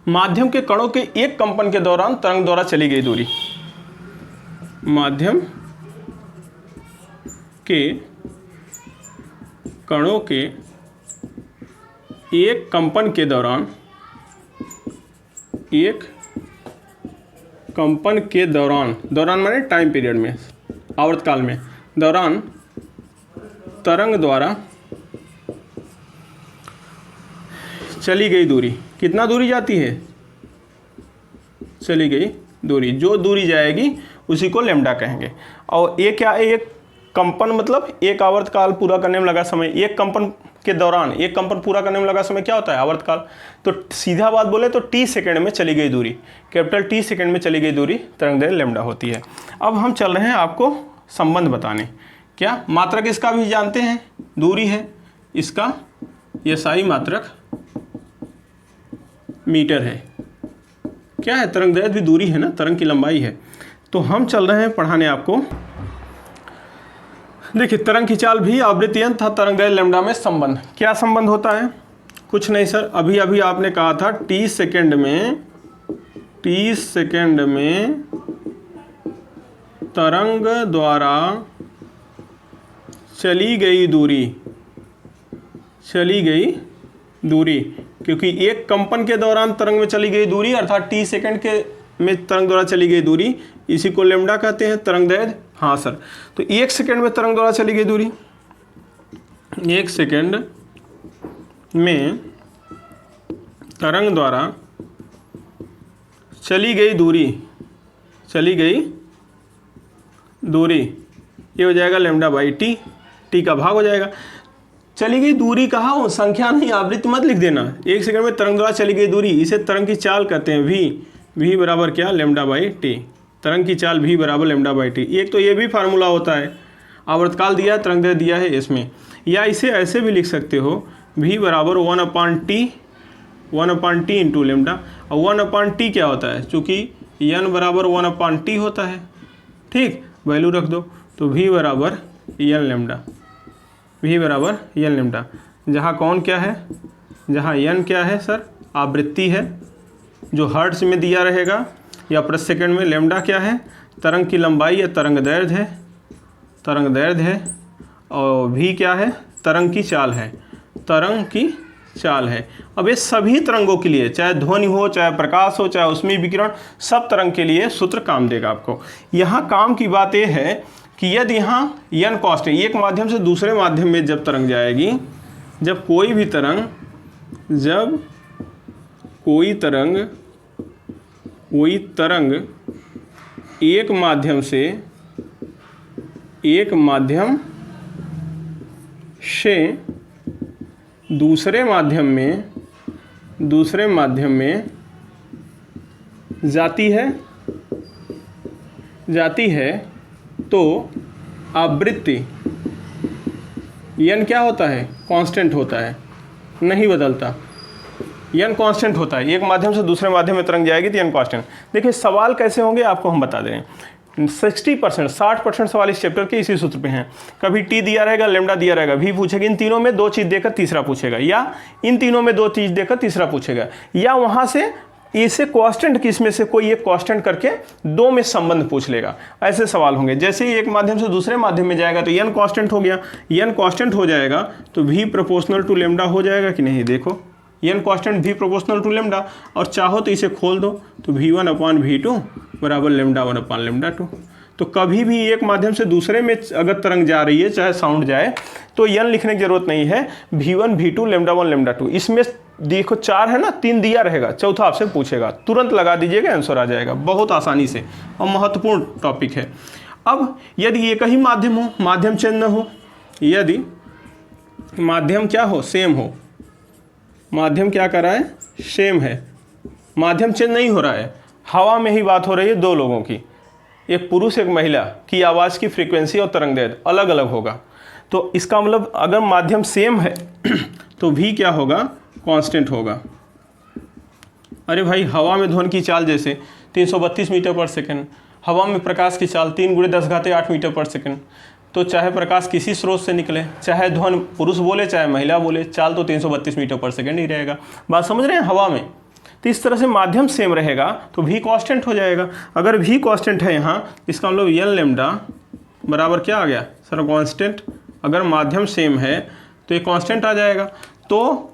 माध्यम के कणों के एक कंपन के दौरान तरंग द्वारा चली गई दूरी। माध्यम के कणों के एक कंपन के दौरान, दौरान माने टाइम पीरियड में, आवर्तकाल में, दौरान तरंग द्वारा चली गई दूरी। कितना दूरी जाती है? चली गई दूरी। जो दूरी जाएगी उसी को लैम्डा कहेंगे। और ये क्या है? एक कंपन मतलब एक आवर्तकाल पूरा करने में लगा समय, एक कंपन के दौरान एक कंपन पूरा करने में लगा समय क्या होता है? आवर्तकाल। तो सीधा बात बोले तो टी सेकेंड में चली गई दूरी, कैपिटल टी सेकेंड में चली गई दूरी तरंगदैर्घ्य लैम्डा होती है। अब हम चल रहे हैं आपको संबंध बताने। क्या मात्रक इसका भी जानते हैं? दूरी है इसका, ये साई मात्रक मीटर है। क्या है? तरंगदैर्घ्य भी दूरी है ना, तरंग की लंबाई है। तो हम चल रहे हैं पढ़ाने आपको। देखिए तरंग की चाल भी, आवृत्ति तथा तरंगदैर्घ्य लैम्डा में संबंध। क्या संबंध होता है? कुछ नहीं सर, अभी अभी आपने कहा था टी सेकेंड में तरंग द्वारा चली गई दूरी, क्योंकि एक कंपन के दौरान तरंग में चली गई दूरी अर्थात टी सेकेंड के में तरंग द्वारा चली गई दूरी, इसी को लैम्डा कहते हैं तरंगदैर्घ्य। हाँ सर, तो एक सेकेंड में तरंग द्वारा चली गई दूरी, एक सेकेंड में तरंग द्वारा चली गई दूरी, ये हो जाएगा लैम्डा बाई टी, टी का भाग हो जाएगा। चली गई दूरी कहा, वो संख्या नहीं, आवृत्ति मत लिख देना। एक सेकंड में तरंग द्वारा चली गई दूरी, इसे तरंग की चाल कहते हैं। v बराबर क्या? Lambda by T. तरंग की चाल v बराबर लैम्डा बाई टी। एक तो ये भी फार्मूला होता है, आवर्तकाल दिया है, तरंगदैर्घ्य दिया है इसमें। या इसे ऐसे भी लिख सकते हो, v बराबर 1/t इंटू लैम्डा। और 1/t क्या होता है? चूँकि n बराबर 1/t होता है, ठीक, वैल्यू रख दो। तो v बराबर n लैम्डा, जहाँ कौन क्या है? जहाँ n क्या है सर? आवृत्ति है जो हर्ट्ज में दिया रहेगा या प्रति सेकंड में। लैम्डा क्या है? तरंग की लंबाई या तरंगदैर्घ्य है। और v क्या है? तरंग की चाल है। अब ये सभी तरंगों के लिए, चाहे ध्वनि हो, चाहे प्रकाश हो, चाहे ऊष्मीय विकिरण, सब तरंग के लिए सूत्र काम देगा आपको। यहाँ काम की बात यह है कि यदि यहाँ n कांस्टेंट, एक माध्यम से दूसरे माध्यम में जब तरंग जाएगी, जब कोई तरंग एक माध्यम से दूसरे माध्यम में जाती है तो आवृत्ति n क्या होता है? कांस्टेंट होता है, नहीं बदलता। n कांस्टेंट होता है, एक माध्यम से दूसरे माध्यम में तरंग जाएगी तो n कांस्टेंट। देखिए सवाल कैसे होंगे आपको हम बता दे रहे हैं। 60% सवाल इस चैप्टर के इसी सूत्र पे हैं। कभी t दिया रहेगा, लैम्डा दिया रहेगा, v पूछेगा, इन तीनों में दो चीज़ देकर तीसरा पूछेगा, या इन तीनों में दो चीज़ देकर तीसरा पूछेगा, या वहाँ से इसे कांस्टेंट किस में से कोई एक कांस्टेंट करके दो में संबंध पूछ लेगा। ऐसे सवाल होंगे। जैसे ही एक माध्यम से दूसरे माध्यम में जाएगा तो n कांस्टेंट हो गया, n कांस्टेंट हो जाएगा तो v प्रोपोर्शनल टू लैम्डा हो जाएगा कि नहीं? देखो n constant v proportional to lambda, और चाहो तो इसे खोल दो तो v1/v2 बराबर लैम्डा 1/λ2। तो कभी भी एक माध्यम से दूसरे में अगर तरंग जा रही है, चाहे साउंड जाए, तो n लिखने की जरूरत नहीं है, v1 v2 λ1 λ2। इसमें देखो 4 है ना, 3 दिया रहेगा, चौथा आपसे पूछेगा, तुरंत लगा दीजिएगा, आंसर आ जाएगा बहुत आसानी से, और महत्वपूर्ण टॉपिक है। अब यदि एक ही माध्यम हो, माध्यम चेंज न हो, यदि माध्यम क्या हो? सेम हो। माध्यम क्या कर रहा है? सेम है, माध्यम चेंज नहीं हो रहा है, हवा में ही बात हो रही है दो लोगों की, एक पुरुष एक महिला की आवाज़ की फ्रीक्वेंसी और तरंगदैर्घ्य अलग अलग होगा। तो इसका मतलब अगर माध्यम सेम है तो v क्या होगा? कांस्टेंट होगा। अरे भाई हवा में ध्वनि की चाल जैसे 332 मीटर पर सेकंड, हवा में प्रकाश की चाल 3 × 10⁸ मीटर पर सेकंड। तो चाहे प्रकाश किसी स्रोत से निकले, चाहे ध्वनि पुरुष बोले चाहे महिला बोले, चाल तो 332 मीटर पर सेकंड ही रहेगा। बात समझ रहे हैं? हवा में तो इस तरह से माध्यम सेम रहेगा तो v कांस्टेंट हो जाएगा। अगर v कांस्टेंट है यहाँ, इसका मतलब n लैम्डा बराबर क्या आ गया सर? कांस्टेंट। अगर माध्यम सेम है तो ये कांस्टेंट आ जाएगा। तो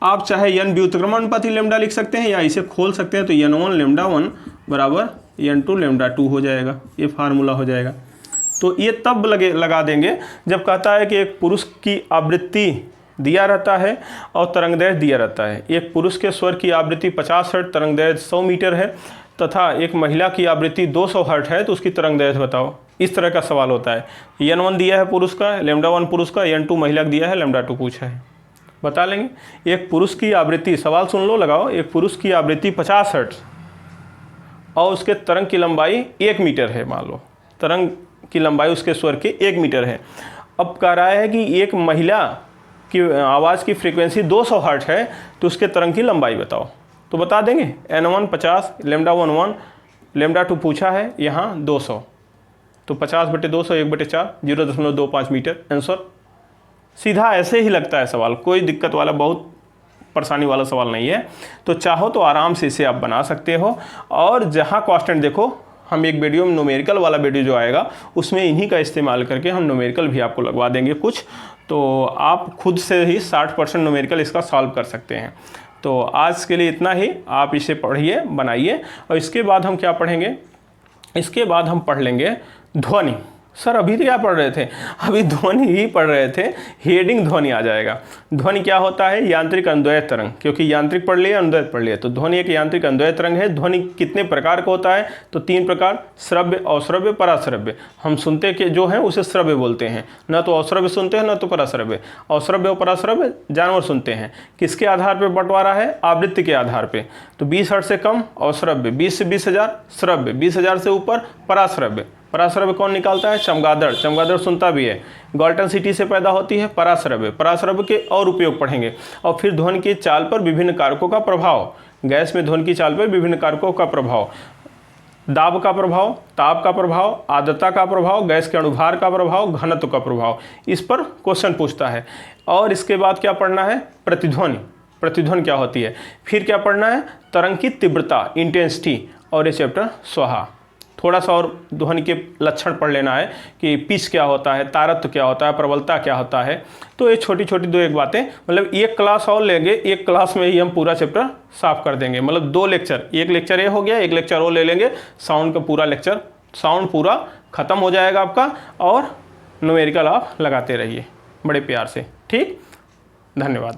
आप चाहे n व्युत्क्रमण अनुपाती लैम्डा लिख सकते हैं या इसे खोल सकते हैं, तो n1 λ1 बराबर n2 λ2 हो जाएगा, ये फार्मूला हो जाएगा। तो ये तब लगा देंगे जब कहता है कि एक पुरुष की आवृत्ति दिया रहता है और तरंगदैर्घ्य दिया रहता है। एक पुरुष के स्वर की आवृत्ति 50 हर्ट्ज, तरंगदैर्घ्य 100 मीटर है, तथा एक महिला की आवृत्ति 200 हर्ट्ज है तो उसकी तरंग दैर्घ्य बताओ। इस तरह का सवाल होता है। n1 दिया है पुरुष का, λ1 पुरुष का, n2 महिला का दिया है, λ2 पूछा है, बता लेंगे। एक पुरुष की आवृत्ति, सवाल सुन लो, लगाओ। एक पुरुष की आवृत्ति 50 हर्ट्ज और उसके तरंग की लंबाई 1 मीटर है। मान लो तरंग की लंबाई उसके स्वर की 1 मीटर है। अब कह रहा है कि एक महिला की आवाज़ की फ्रीक्वेंसी 200 हर्ट्ज है तो उसके तरंग की लंबाई बताओ। तो बता देंगे n1 50, λ1 1, λ2 पूछा है यहाँ 200, तो 50/200 1/4 0.25 मीटर आंसर। सीधा ऐसे ही लगता है सवाल, कोई दिक्कत वाला, बहुत परेशानी वाला सवाल नहीं है। तो चाहो तो आराम से इसे आप बना सकते हो। और जहाँ कांस्टेंट देखो, हम एक वीडियो में न्यूमेरिकल वाला वीडियो जो आएगा उसमें इन्हीं का इस्तेमाल करके हम न्यूमेरिकल भी आपको लगवा देंगे कुछ, तो आप खुद से ही 60% न्यूमेरिकल इसका सॉल्व कर सकते हैं। तो आज के लिए इतना ही, आप इसे पढ़िए, बनाइए। और इसके बाद हम क्या पढ़ेंगे, इसके बाद हम पढ़ लेंगे ध्वनि। सर अभी तो क्या पढ़ रहे थे, अभी ध्वनि ही पढ़ रहे थे, हेडिंग ध्वनि आ जाएगा। ध्वनि क्या होता है, यांत्रिक अनुदैर्घ्य तरंग, क्योंकि यांत्रिक पढ़ लिया, अनुदैर्घ्य पढ़ लिया, तो ध्वनि एक यांत्रिक अनुदैर्घ्य तरंग है। ध्वनि कितने प्रकार का होता है, तो 3 प्रकार, श्रव्य, अश्रव्य, पराश्रव्य। हम सुनते के जो हैं उसे श्रव्य बोलते हैं, न तो अश्रव्य सुनते हैं न तो पराश्रव्य। अश्रव्य और पराश्रव्य जानवर सुनते हैं। किसके आधार पर बंटवारा है, आवृत्ति के आधार पर। तो 20 हर्ट्ज से कम अश्रव्य, 20 से 20,000 श्रव्य, 20,000 से ऊपर पराश्रव्य। पराश्रव्य कौन निकालता है, चमगादड़, चमगादड़ सुनता भी है। गॉल्टन सिटी से पैदा होती है पराश्रव्य। पराश्रव्य के और उपयोग पढ़ेंगे। और फिर ध्वनि की चाल पर विभिन्न कारकों का प्रभाव, गैस में ध्वनि की चाल पर विभिन्न कारकों का प्रभाव, दाब का प्रभाव, ताप का प्रभाव, आर्द्रता का प्रभाव, गैस के अणुभार का प्रभाव, घनत्व का प्रभाव, इस पर क्वेश्चन पूछता है। और इसके बाद क्या पढ़ना है, प्रतिध्वनि। प्रतिध्वनि क्या होती है। फिर क्या पढ़ना है, तरंग की तीव्रता, इंटेंसिटी, और ये चैप्टर स्वाहा। थोड़ा सा और ध्वनि के लक्षण पढ़ लेना है कि पिच क्या होता है, तारत्व क्या होता है, प्रबलता क्या होता है। तो ये छोटी छोटी 2-1 बातें, मतलब एक क्लास और लेंगे, एक क्लास में ही हम पूरा चैप्टर साफ कर देंगे। मतलब 2 लेक्चर, एक लेक्चर ये हो गया, एक लेक्चर और ले लेंगे, साउंड का पूरा लेक्चर, साउंड पूरा ख़त्म हो जाएगा आपका। और न्यूमेरिकल आप लगाते रहिए बड़े प्यार से। ठीक, धन्यवाद।